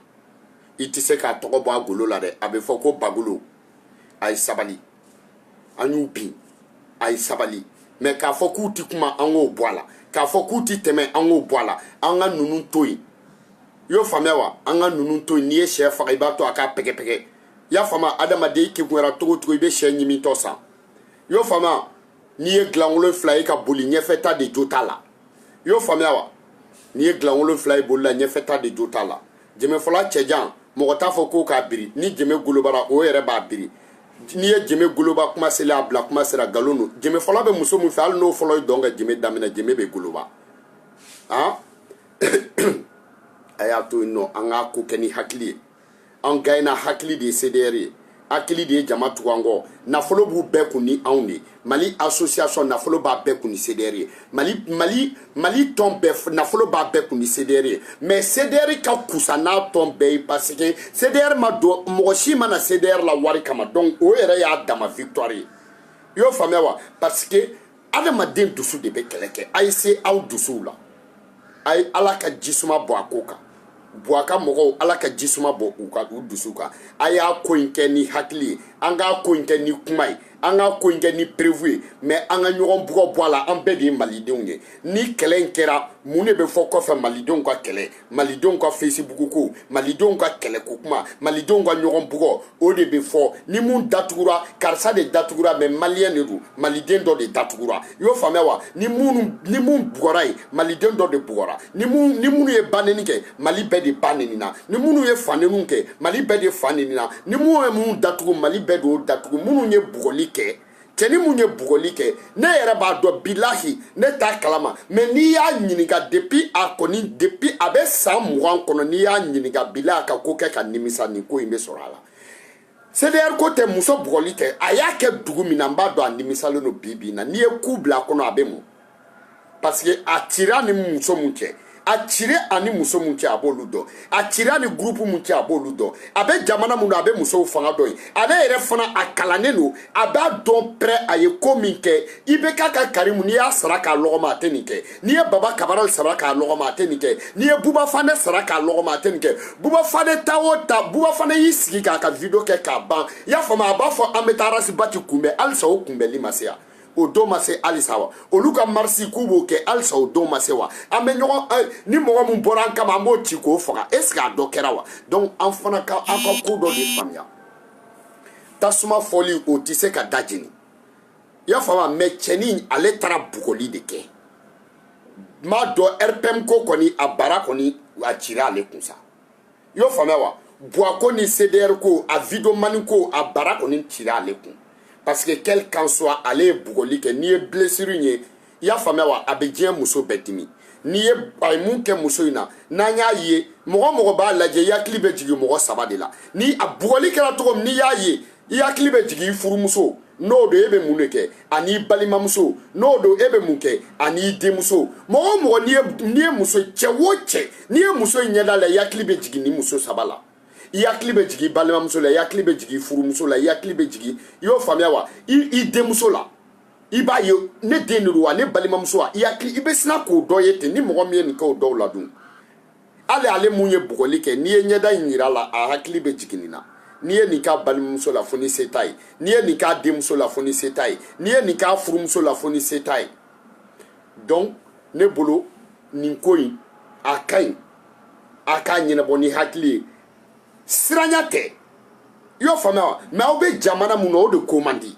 i tɛ se k'a tɔgɔ bɔ a golo la dɛ. A bɛ fɔ ko bagolo. A ye sabali. An y'u bin. A ye sabali. Mais k'a fɔ k'u ti kuma an k'o bɔ a la. K'a fɔ k'u ti tɛmɛ an k'o bɔ a la. An ka ninnu to yen. I y'o faamuya wa? An ka ninnu to yen. N'i ye sɛ faga i b'a to a k'a pɛgɛ-pɛgɛ. I y'a faamuya? Adamaden i kegunyara cogo o cogo i bɛ sɛ ɲimitɔ san. I y'o faamuya? N'i ye dilan 7 ye ka boli ɲɛfɛta de jo t'a la. I y'o faamuya wa? N'i ye dilan 7 ye bolila ɲɛfɛta de jo t'a la. Jɛmɛfɔla cɛjan mɔgɔ t'a fɔ k'o k'a biri. Ni jɛmɛ golobara o yɛrɛ b'a biri. N'i ye jɛmɛ goloba kuma selen a bila kuma sera nkalon don. Jɛmɛfɔla bɛ muso min fɛ hali n'o fɔlɔ ye dɔn ka jɛmɛ daminɛ jɛmɛ bɛ goloba. Han? A y'a to yen nɔ an k'a ko kɛ ni hakili ye. An gagnera hakili de ye CDR ye. Hakili de ye jama tugu an kɔ. Nafolo b'u bɛɛ kun ni anw de. Mali association nafolo b'a bɛɛ kun ni CDR ye. Mali tɔn bɛɛ nafolo b'a bɛɛ kun ni CDR ye. Mais CDR ka kusa n'a tɔn bɛɛ ye parce que CDR ma don mɔgɔ si mana CDR la wari kama. Donc o yɛrɛ y'a dama victoire ye. I y'o faamuya wa? Parce que adamaden dusu de bɛ kɛlɛ kɛ. A ye se aw dusuw la. A ye Ala ka jisuma bɔ a ko kan. Buaka mɔgɔw Ala ka jisuma bɔ u dusu kan. A y'a ko in kɛ ni hakili ye. An k'a ko in kɛ ni kuma ye. An k'a ko in kɛ ni prévu ye. Mais an ka ɲɔgɔn bugɔ bɔ a la. An bɛɛ de ye malidenw ye. Ni kɛlɛ in kɛra mun de bɛ fɔ kɔfɛ malidenw ka kɛlɛ, malidenw ka Facebook ko, malidenw ka kɛlɛ ko kuma, malidenw ka ɲɔgɔn bugɔ, o de bɛ fɔ. Ni mun datugura karisa de datugura mais malien de don. Maliden dɔ de datugura. I y'o faamuya wa? Ni mun bugɔra ye maliden dɔ de bugɔra. Ni mun ye baneni kɛ Mali bɛɛ de baneni na. Ni minnu ye fanenw kɛ Mali bɛɛ de faneni na. Ni mun ye mun datugu Mali bɛɛ de o datugu. Minnu ye bugɔli kɛ cɛni mun ye bugɔli kɛ ne yɛrɛ b'a dɔn bilahi ne t'a kalama. Mais n'i y'a ɲininka depuis a bɛ san 20 kɔnɔ n'i y'a ɲininka bilahi a ka ko kɛ ka nimisa nin ko in bɛ sɔrɔ a la. CDR ko tɛ muso bugɔli tɛ a y'a kɛ dugu min na n b'a dɔn a nimisalen don bi bi in na. N'i ye ku bila a kɔnɔ a bɛ mun? Parce que a cira ni muso mun cɛ. A cire ani muso mun cɛ a b'olu dɔn. A cira ni groupe mun cɛ a b'olu dɔn. A bɛ jamana mun na a bɛ musow fanga dɔn. Ale yɛrɛ fana a kalannen don. A b'a dɔn prêt a ye ko min kɛ. IBK ka Karimu n'i y'a sara k'a lɔgɔma a tɛ nin kɛ. N'i ye Baba Kabaral sara k'a lɔgɔma a tɛ nin kɛ. N'i ye Buba Fane sara k'a lɔgɔma a tɛ nin kɛ. Buba Fane ta o ta Buba Fane y'i sigi k'a ka video kɛ k'a ban. I y'a faamu a b'a fɔ an bɛ taa Arasi Bachi kunbɛn halisa o kunbɛnli ma se yan. O don ma se halisa wa? Olu ka marsi k'u b'o kɛ halisa o don ma se wa? An bɛ ɲɔgɔn ni mɔgɔ mun bɔra an kama an b'o ci k'o faga. Est-ce que a dɔ kɛra wa? Donc an fana ka an ka ko dɔ de faamuya. Tasuma fɔli o tɛ se ka da jeni. I y'a faamu mais cɛnin ale taara bugɔli de kɛ. M'a dɔn RPM ko kɔni a bara kɔni a cira ale kun sa. I y'o faamuya wa? Buako ni CDR ko a Videomani ko a bara kɔni cira ale kun. Parce que quel qu'en soit ale ye bugɔli kɛ n'i ye blessure ye i y'a faamuya wa a bɛ diɲɛ muso bɛɛ dimi. N'i ye a ye mun kɛ muso in na n'an y'a ye mɔgɔ b'a lajɛ i hakili bɛ jigin mɔgɔ 3 de la. Ni a bugɔli kɛra cogo min n'i y'a ye i hakili bɛ jigin i furumuso n'o don e bɛ mun de kɛ ani balimamuso n'o don e bɛ mun kɛ ani denmuso. Mɔgɔ n'i ye muso cɛ o cɛ n'i ye muso in ɲɛda la i hakili bɛ jigin ni muso 3 la. I hakili bɛ jigin balimamuso la i hakili bɛ jigin furumuso la i hakili bɛ jigin i y'o faamuya wa i denmuso la i b'a ye ne den de don wa ne balimamuso wa i hakili i bɛ sina k'o dɔ ye ten ni mɔgɔ min ye nin kɛ o dɔw la dun. Hali ale mun ye bugɔli kɛ n'i ye ɲɛda in yira la a hakili bɛ jigin nin na. N'i ye nin k'a balimamuso la fo ni se t'a ye n'i ye nin k'a denmuso la fo ni se t'a ye n'i ye nin k'a furumuso la fo ni se t'a ye. Donc ne bolo nin ko in a ka ɲi a k'a ɲɛnabɔ ni hakili ye. Siranya tɛ yo faamuya wa mais aw bɛ jamana mun na o de ko man di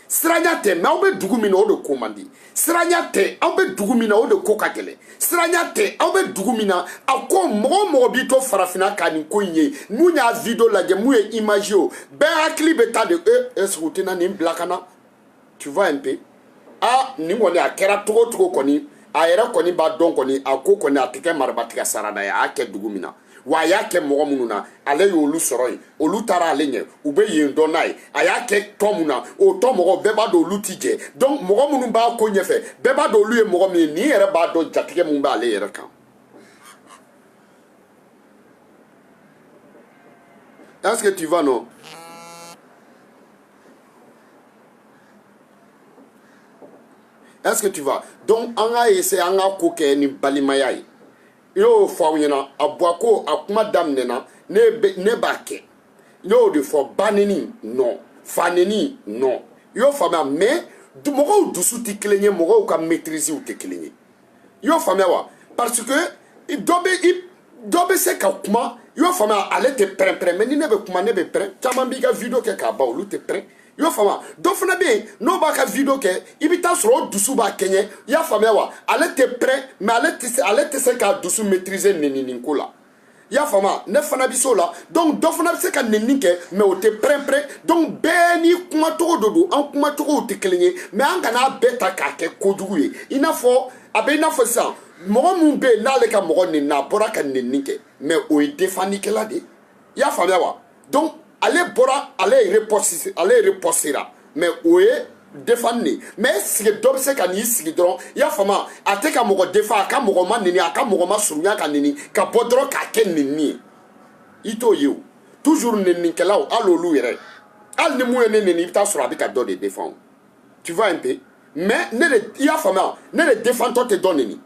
siranya tɛ mais aw bɛ dugu min na o de ko man di siranya tɛ aw bɛ dugu min na o de ko ka gɛlɛn siranya tɛ aw bɛ dugu min na a ko mɔgɔ mɔgɔ b'i to farafinna ka nin ko in ye mun y'a video lajɛ mun ye image o bɛɛ hakili bɛ taa de est-ce que u tɛna nin bila ka na tu vois un peu nin kɔni a kɛra cogo cogo kɔni a yɛrɛ kɔni b'a dɔn kɔni a ko kɔni a tɛ kɛ marabatigɛ sarada ye a y'a kɛ dugu min na wa a y'a kɛ mɔgɔ minnu na ale y'olu sɔrɔ yen olu taara ale ɲɛ u bɛ yen dɔn n'a ye a y'a kɛ tɔn mun na o tɔn mɔgɔ bɛɛ b'a dɔn olu ti jɛ donc mɔgɔ minnu b'a ko ɲɛfɛ bɛɛ b'a dɔn olu ye mɔgɔ min ye nin yɛrɛ b'a dɔn jatigɛ mun b'ale yɛrɛ kan est-ce que tu vas non est-ce que tu vas donc an ka essayer an ka ko kɛ ni balimaya ye y'o fɔ aw ɲɛna a bɔ ko a kuma daminɛna ne b'a kɛ y'o de fɔ ba neni non fa neni non y'o faamuya mais mɔgɔw dusu tɛ kelen ye mɔgɔw ka maîtrise tɛ kelen ye y'o faamuya wa parce que dɔ bɛ se ka kuma y'o faamuya ale tɛ pɛrɛn-pɛrɛn mais ni ne bɛ kuma ne bɛ pɛrɛn caman b'i ka video kɛ k'a ban olu tɛ pɛrɛn y'o faamuya dɔ fana bɛ yen n'o b'a ka video kɛ i bɛ taa sɔrɔ o dusu b'a kɛɲɛ i y'a faamuya wa ale tɛ pɛrɛn mais ale tɛ se k'a dusu maîtriser nenini ko la i y'a faamuya ne fana bɛ se o la donc dɔ fana bɛ se ka nenini kɛ mais o tɛ pɛrɛn-pɛrɛn donc bɛɛ ni kumacogo de don an kumacogow tɛ kelen ye mais an kana bɛɛ ta k'a kɛ kojugu ye i n'a fɔ a bɛ i n'a fɔ sisan mɔgɔ min bɛ yen n'ale ka mɔgɔ neni a bɔra ka nenini kɛ mais o ye défendikɛla de ye i y'a faamuya wa donc ale bɔra ale repostera mais o ye défend ne mais sigi dɔ bɛ se ka n'i sigi dɔrɔn i y'a faamuya a tɛ ka mɔgɔ défend a ka mɔgɔ ma neni a ka mɔgɔ ma surunya ka neni ka bɔ dɔrɔn k'a kɛ neni ye i t'o ye o toujours neninikɛlaw hali olu yɛrɛ hali ni mun ye ne neni i bɛ taa sɔrɔ a bɛ ka dɔ de défend tu vois un peu mais ne de i y'a faamuya ne de défendtɔ tɛ dɔ neni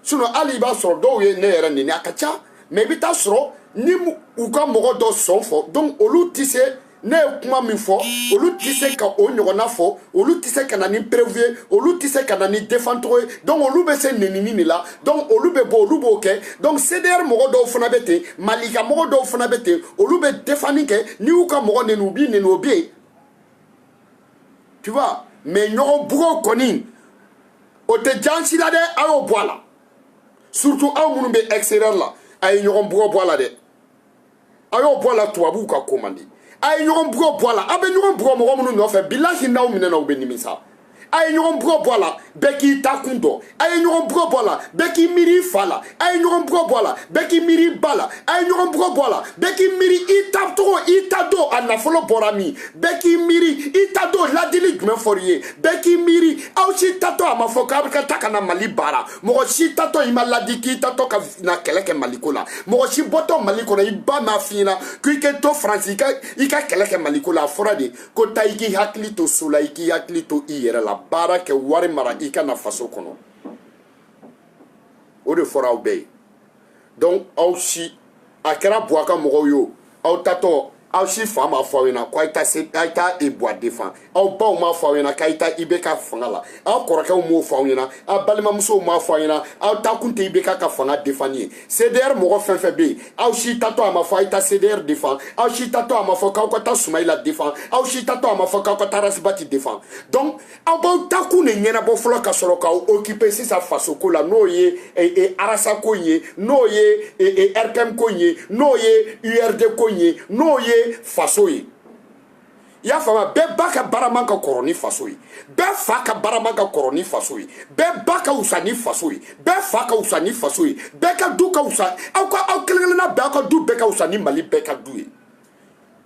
sinon hali i b'a sɔrɔ dɔw ye ne yɛrɛ neni a ka ca mais i bɛ taa sɔrɔ ni u ka mɔgɔ dɔ sɔn fɔ donc olu tɛ se ne ye kuma min fɔ olu tɛ se ka o ɲɔgɔnna fɔ olu tɛ se ka na ni preuve ye olu tɛ se ka na ni défend cogo ye donc olu bɛ se nenini de la donc olu bɛ bɔ olu b'o kɛ donc CDR mɔgɔ dɔw fana bɛ ten Malika mɔgɔ dɔw fana bɛ ten olu bɛ défend kɛ n'i y'u ka mɔgɔ neni u b'i neni o bɛ yen tu vois mais ɲɔgɔn bugo kɔni o tɛ jan si la dɛ a y'o bɔ a la surtout aw minnu bɛ extérieur la a ye ɲɔgɔn bugɔ bɔ a la dɛ a y'o bɔ a la tubabuw ka ko man di a ye ɲɔgɔn bugɔ bɔ a la a bɛ ɲɔgɔn bugɔ mɔgɔ minnu nɔfɛ bilahi n'aw minɛna u bɛ nimisa a ye ɲɔgɔn bugɔ bɔ a la bɛɛ k'i ta kun dɔn a ye ɲɔgɔn bugɔ bɔ a la bɛɛ k'i miiri i fa la a ye ɲɔgɔn bugɔ bɔ a la bɛɛ k'i miiri i ba la a ye ɲɔgɔn bugɔ bɔ a la bɛɛ k'i miiri i ta cogo i ta don a nafolo bɔra min bɛɛ k'i miiri i ta don ladili jumɛn fɔr'i ye bɛɛ k'i miiri aw si tatɔ a ma fɔ k'a bɛ ka taa ka na Mali baara mɔgɔ si tatɔ i ma ladi k'i tatɔ ka na kɛlɛ kɛ Mali ko la mɔgɔ si bɔtɔ Mali kɔnɔ i ba m'a f'i ɲɛna k'i kɛ to Faransi i ka kɛlɛ kɛ Mali ko la a fɔra de ko taa i k'i hakili to so la i k'i hakili to i yɛrɛ la baara kɛ wari mara i ka na faso kɔnɔ o de fɔra aw bɛɛ ye donc aw si a kɛra buwa ka mɔgɔw ye o aw tatɔ aw si fa m'a fɔ aw ɲɛna ko a ye taa buwa défend aw baw m'a fɔ aw ɲɛna k'a ye taa IBK fanga la aw kɔrɔkɛw m'o fɔ aw ɲɛna aw balimamusow m'a fɔ aw ɲɛna aw ta kun tɛ IBK ka fanga défend ye CDR mɔgɔ fɛn fɛn bɛ yen aw si tatɔ a ma fɔ a ye taa CDR défend aw si tatɔ a ma fɔ k'aw ka taa Sumayila défend aw si tatɔ a ma fɔ k'aw ka taa Rasibati défend donc aw b'aw ta kun de ɲɛnabɔ fɔlɔ ka sɔrɔ k'aw occuper sisan faso ko la n'o ye arasa ko in ye n'o ye RPM ko in ye n'o ye URD ko in ye n'o ye faso ye i y'a faamuya bɛɛ ba ka baaraman ka kɔrɔ ni faso ye bɛɛ fa ka baaraman ka kɔrɔ ni faso ye bɛɛ ba ka wusa ni faso ye bɛɛ fa ka wusa ni faso ye bɛɛ ka du ka wusa aw kelen-kelenna bɛɛ aw ka du bɛɛ ka wusa ni Mali bɛɛ ka du ye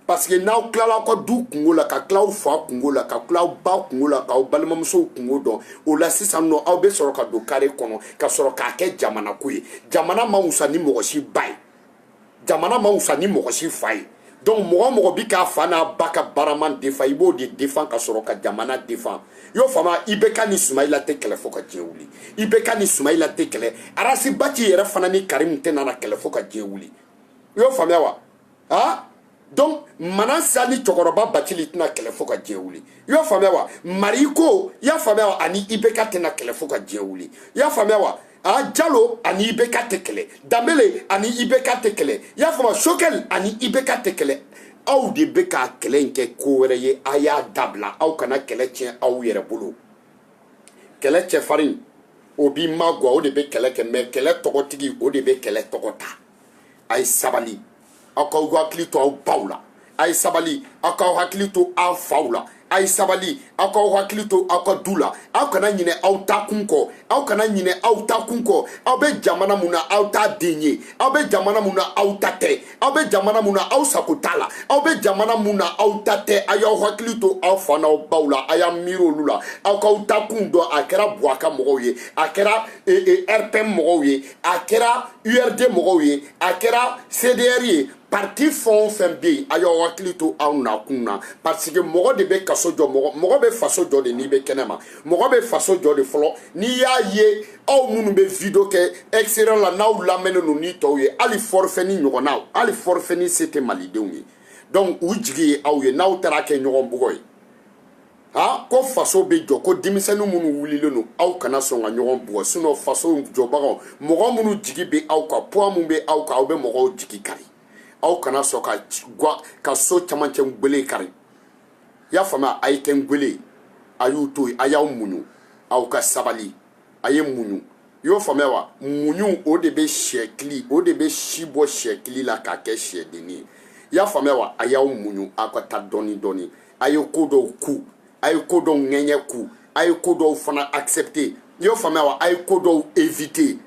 parce que n'aw tilala aw ka du kungo la ka tila aw fa kungo la ka tila aw ba kungo la k'aw balimamusow kungo dɔn o la sisan nɔ aw bɛ sɔrɔ ka don kare kɔnɔ ka sɔrɔ k'a kɛ jamana ko ye jamana ma wusa ni mɔgɔ si ba ye jamana ma wusa ni mɔgɔ si fa ye donc mɔgɔ mɔgɔ bi k'a fa n'a ba ka baaraman défend i b'o de défend ka sɔrɔ ka jamana défend i y'o faamuya IBK ni Sumayila tɛ kɛlɛ fo ka diɲɛ wuli IBK ni Sumayila tɛ kɛlɛ Arasibati yɛrɛ fana ni Karimu tɛ nana kɛlɛ fo ka diɲɛ wuli i y'o faamuya wa donc Manasa ni cɛkɔrɔba Bacili tɛna kɛlɛ fo ka diɲɛ wuli i y'o faamuya wa Mariko i y'a faamuya wa ani IBK tɛna kɛlɛ fo ka diɲɛ wuli i y'a faamuya wa Jalo ani IBK tɛ kɛlɛ Dambele ani IBK tɛ kɛlɛ i y'a faamuya Sokel ani IBK tɛ kɛlɛ aw de be ka kɛlɛ in kɛ ko wɛrɛ ye a y'a dabila aw kana kɛlɛ tiɲɛ aw yɛrɛ bolo kɛlɛ cɛfarin o b'i magwa o de be kɛlɛ kɛ mais kɛlɛ tɔgɔtigi o de be kɛlɛ tɔgɔ ta a ye sabali aw k'aw hakili to aw baw la a ye sabali aw k'aw hakili to aw faw la a ye sabali aw k'aw hakili to aw ka du la aw kana ɲinɛ aw ta kun kɔ aw kana ɲinɛ aw ta kun kɔ aw be jamana mun na aw t'a den ye aw be jamana mun na aw ta tɛ aw be jamana mun na aw sago t'a la aw be jamana mun na aw ta tɛ a y'aw hakili to aw fa n'aw baw la a y'a miiri olu la aw k'aw ta kun dɔn a kɛra buwaka mɔgɔw ye a kɛra rpm mɔgɔw ye a kɛra urd mɔgɔw ye a kɛra cdr ye parti fɛn o fɛn bɛ yen a y'aw hakili to aw nakun na parce que mɔgɔ de bɛ kaso jɔ mɔgɔ bɛ faso jɔ de n'i bɛ kɛnɛ ma mɔgɔ bɛ faso jɔ de fɔlɔ n'i y'a ye aw minnu bɛ video kɛ extérieur la n'aw lamɛnnen don ni tɔw ye hali forfait ni ɲɔgɔnnaw hali forfait ni se tɛ malidenw ye donc u jigi ye aw ye n'aw taara kɛ ɲɔgɔn bugɔ ye ko faso bɛ jɔ ko denmisɛnnin minnu wulilen don aw kana sɔn ka ɲɔgɔn bugɔ sinon faso jɔbagaw mɔgɔ minnu jigi bɛ aw kan poids min bɛ aw kan aw bɛ mɔgɔw jigi kari aw kana sɔn ka so camancɛ gwele kari i y'a faamuya a ye kɛ gwele a y'u to yen a y'aw muɲu aw ka sabali a ye muɲu i y'o faamuya wa muɲu o de bɛ sɛkili o de bɛ si bɔ sɛkili la k'a kɛ sɛdennin ye i y'a faamuya wa a y'aw muɲu aw ka taa dɔɔni dɔɔni a ye ko dɔw ku a ye ko dɔw ŋɛɲɛ ku a ye ko dɔw fana accepter i y'o faamuya wa a ye ko dɔw éviter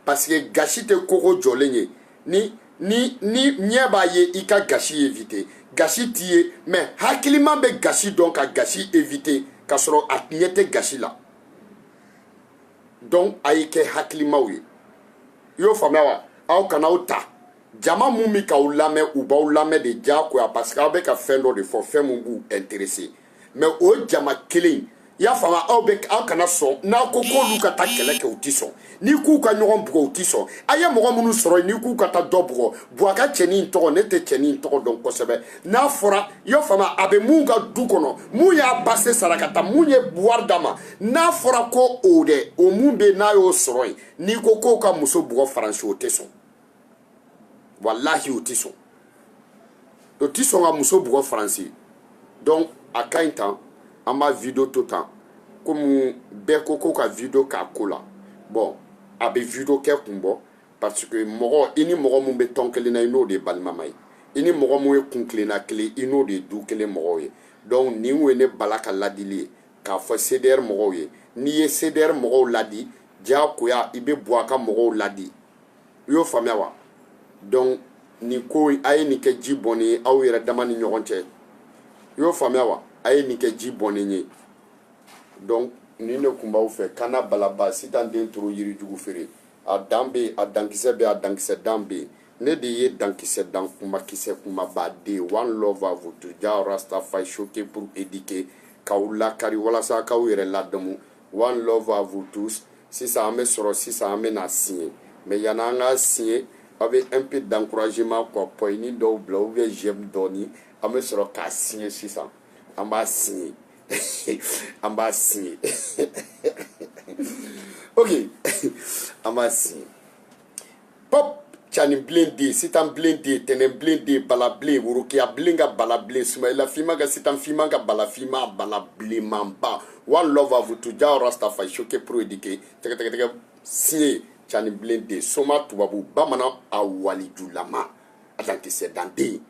parce que gasi tɛ koko jɔlen ye ni ɲɛ b'a ye i ka gasi éviter gasi t'i ye mais hakilima bɛ gasi dɔn ka gasi éviter k'a sɔrɔ a ɲɛ tɛ gasi la donc a ye kɛ hakilimaw ye i y'o faamuya wa aw kana'aw ta jama mun bɛ k'aw lamɛn u b'aw lamɛn de diyagoya parce que aw bɛ ka fɛn dɔ de fɔ fɛn mun b'u intéresser mais o jama kelen i y'a faamuya aw kana sɔn n'aw ko k'olu ka taa kɛlɛ kɛ u ti sɔn n'i k'u ka ɲɔgɔn bugɔ u ti sɔn a ye mɔgɔ minnu sɔrɔ yen n'i k'u ka taa dɔ bugɔ buwaka cɛnin tɔgɔ ne tɛ cɛnin tɔgɔ dɔn kosɛbɛ n'a fɔra i y'a faamuya a bɛ mun ka du kɔnɔ mun y'a base sarakata mun ye wari d'a ma n'a fɔra ko o dɛ o mun bɛ n'a y'o sɔrɔ yen n'i ko k'o ka muso bugɔ faransi o tɛ sɔn walahi o tɛ sɔn o tɛ sɔn ka muso bugɔ faransi donc a ka ɲi tan an b'a video to tan komi bɛɛ ko ko ka video k'a ko la bon a bɛ video kɛ kun bɔ parce que mɔgɔ i ni mɔgɔ min bɛ tɔn kelen na i n'o de ye balimama ye i ni mɔgɔ min ye kun kilenna kelen i n'o de ye du kelen mɔgɔw ye donc nin ye ne bala ka ladili ye k'a fɔ CDR mɔgɔw ye n'i ye CDR mɔgɔw ladi diyagoya i bɛ buwaka mɔgɔw ladi i y'o faamuya wa donc nin ko a ye nin kɛ ji bɔnnen ye aw yɛrɛ dama ni ɲɔgɔn cɛ i y'o faamuya wa a ye nin kɛ ji bɔnnen ye donc ni ne kun b'aw fɛ kana balaba sitan den toro yirijugu feere a dan bɛ yen a dankisɛ bɛ yen a dankisɛ dan bɛ yen ne de ye dankisɛ dan kumakisɛ kumaba den one love à vous tous ja Rastafari choqué pour éduquer k'aw lakari walasa k'aw yɛrɛ ladamu one love à vous tous sisan an bɛ sɔrɔ sisan an bɛ na signer mais yanni an ka signer aw bɛ un peu d'encouragement quoi poignet dɔw bila ou bien j'aime dɔɔni an bɛ sɔrɔ k'a signer sisan an b'a signer an b'a signer ok an b'a signer pop cani bilen de sitan bilen de tɛnɛn bilen de bala bilen worokiya bilen ka bala bilen sumayila finman ka sitan finman ka bala finman bala bilenmanba one love à vous tous ja Rastafari choqué pour éduquer tɛgɛ signer cani bilen de soma tubabu bamanan a walijulama a dankisɛ dan den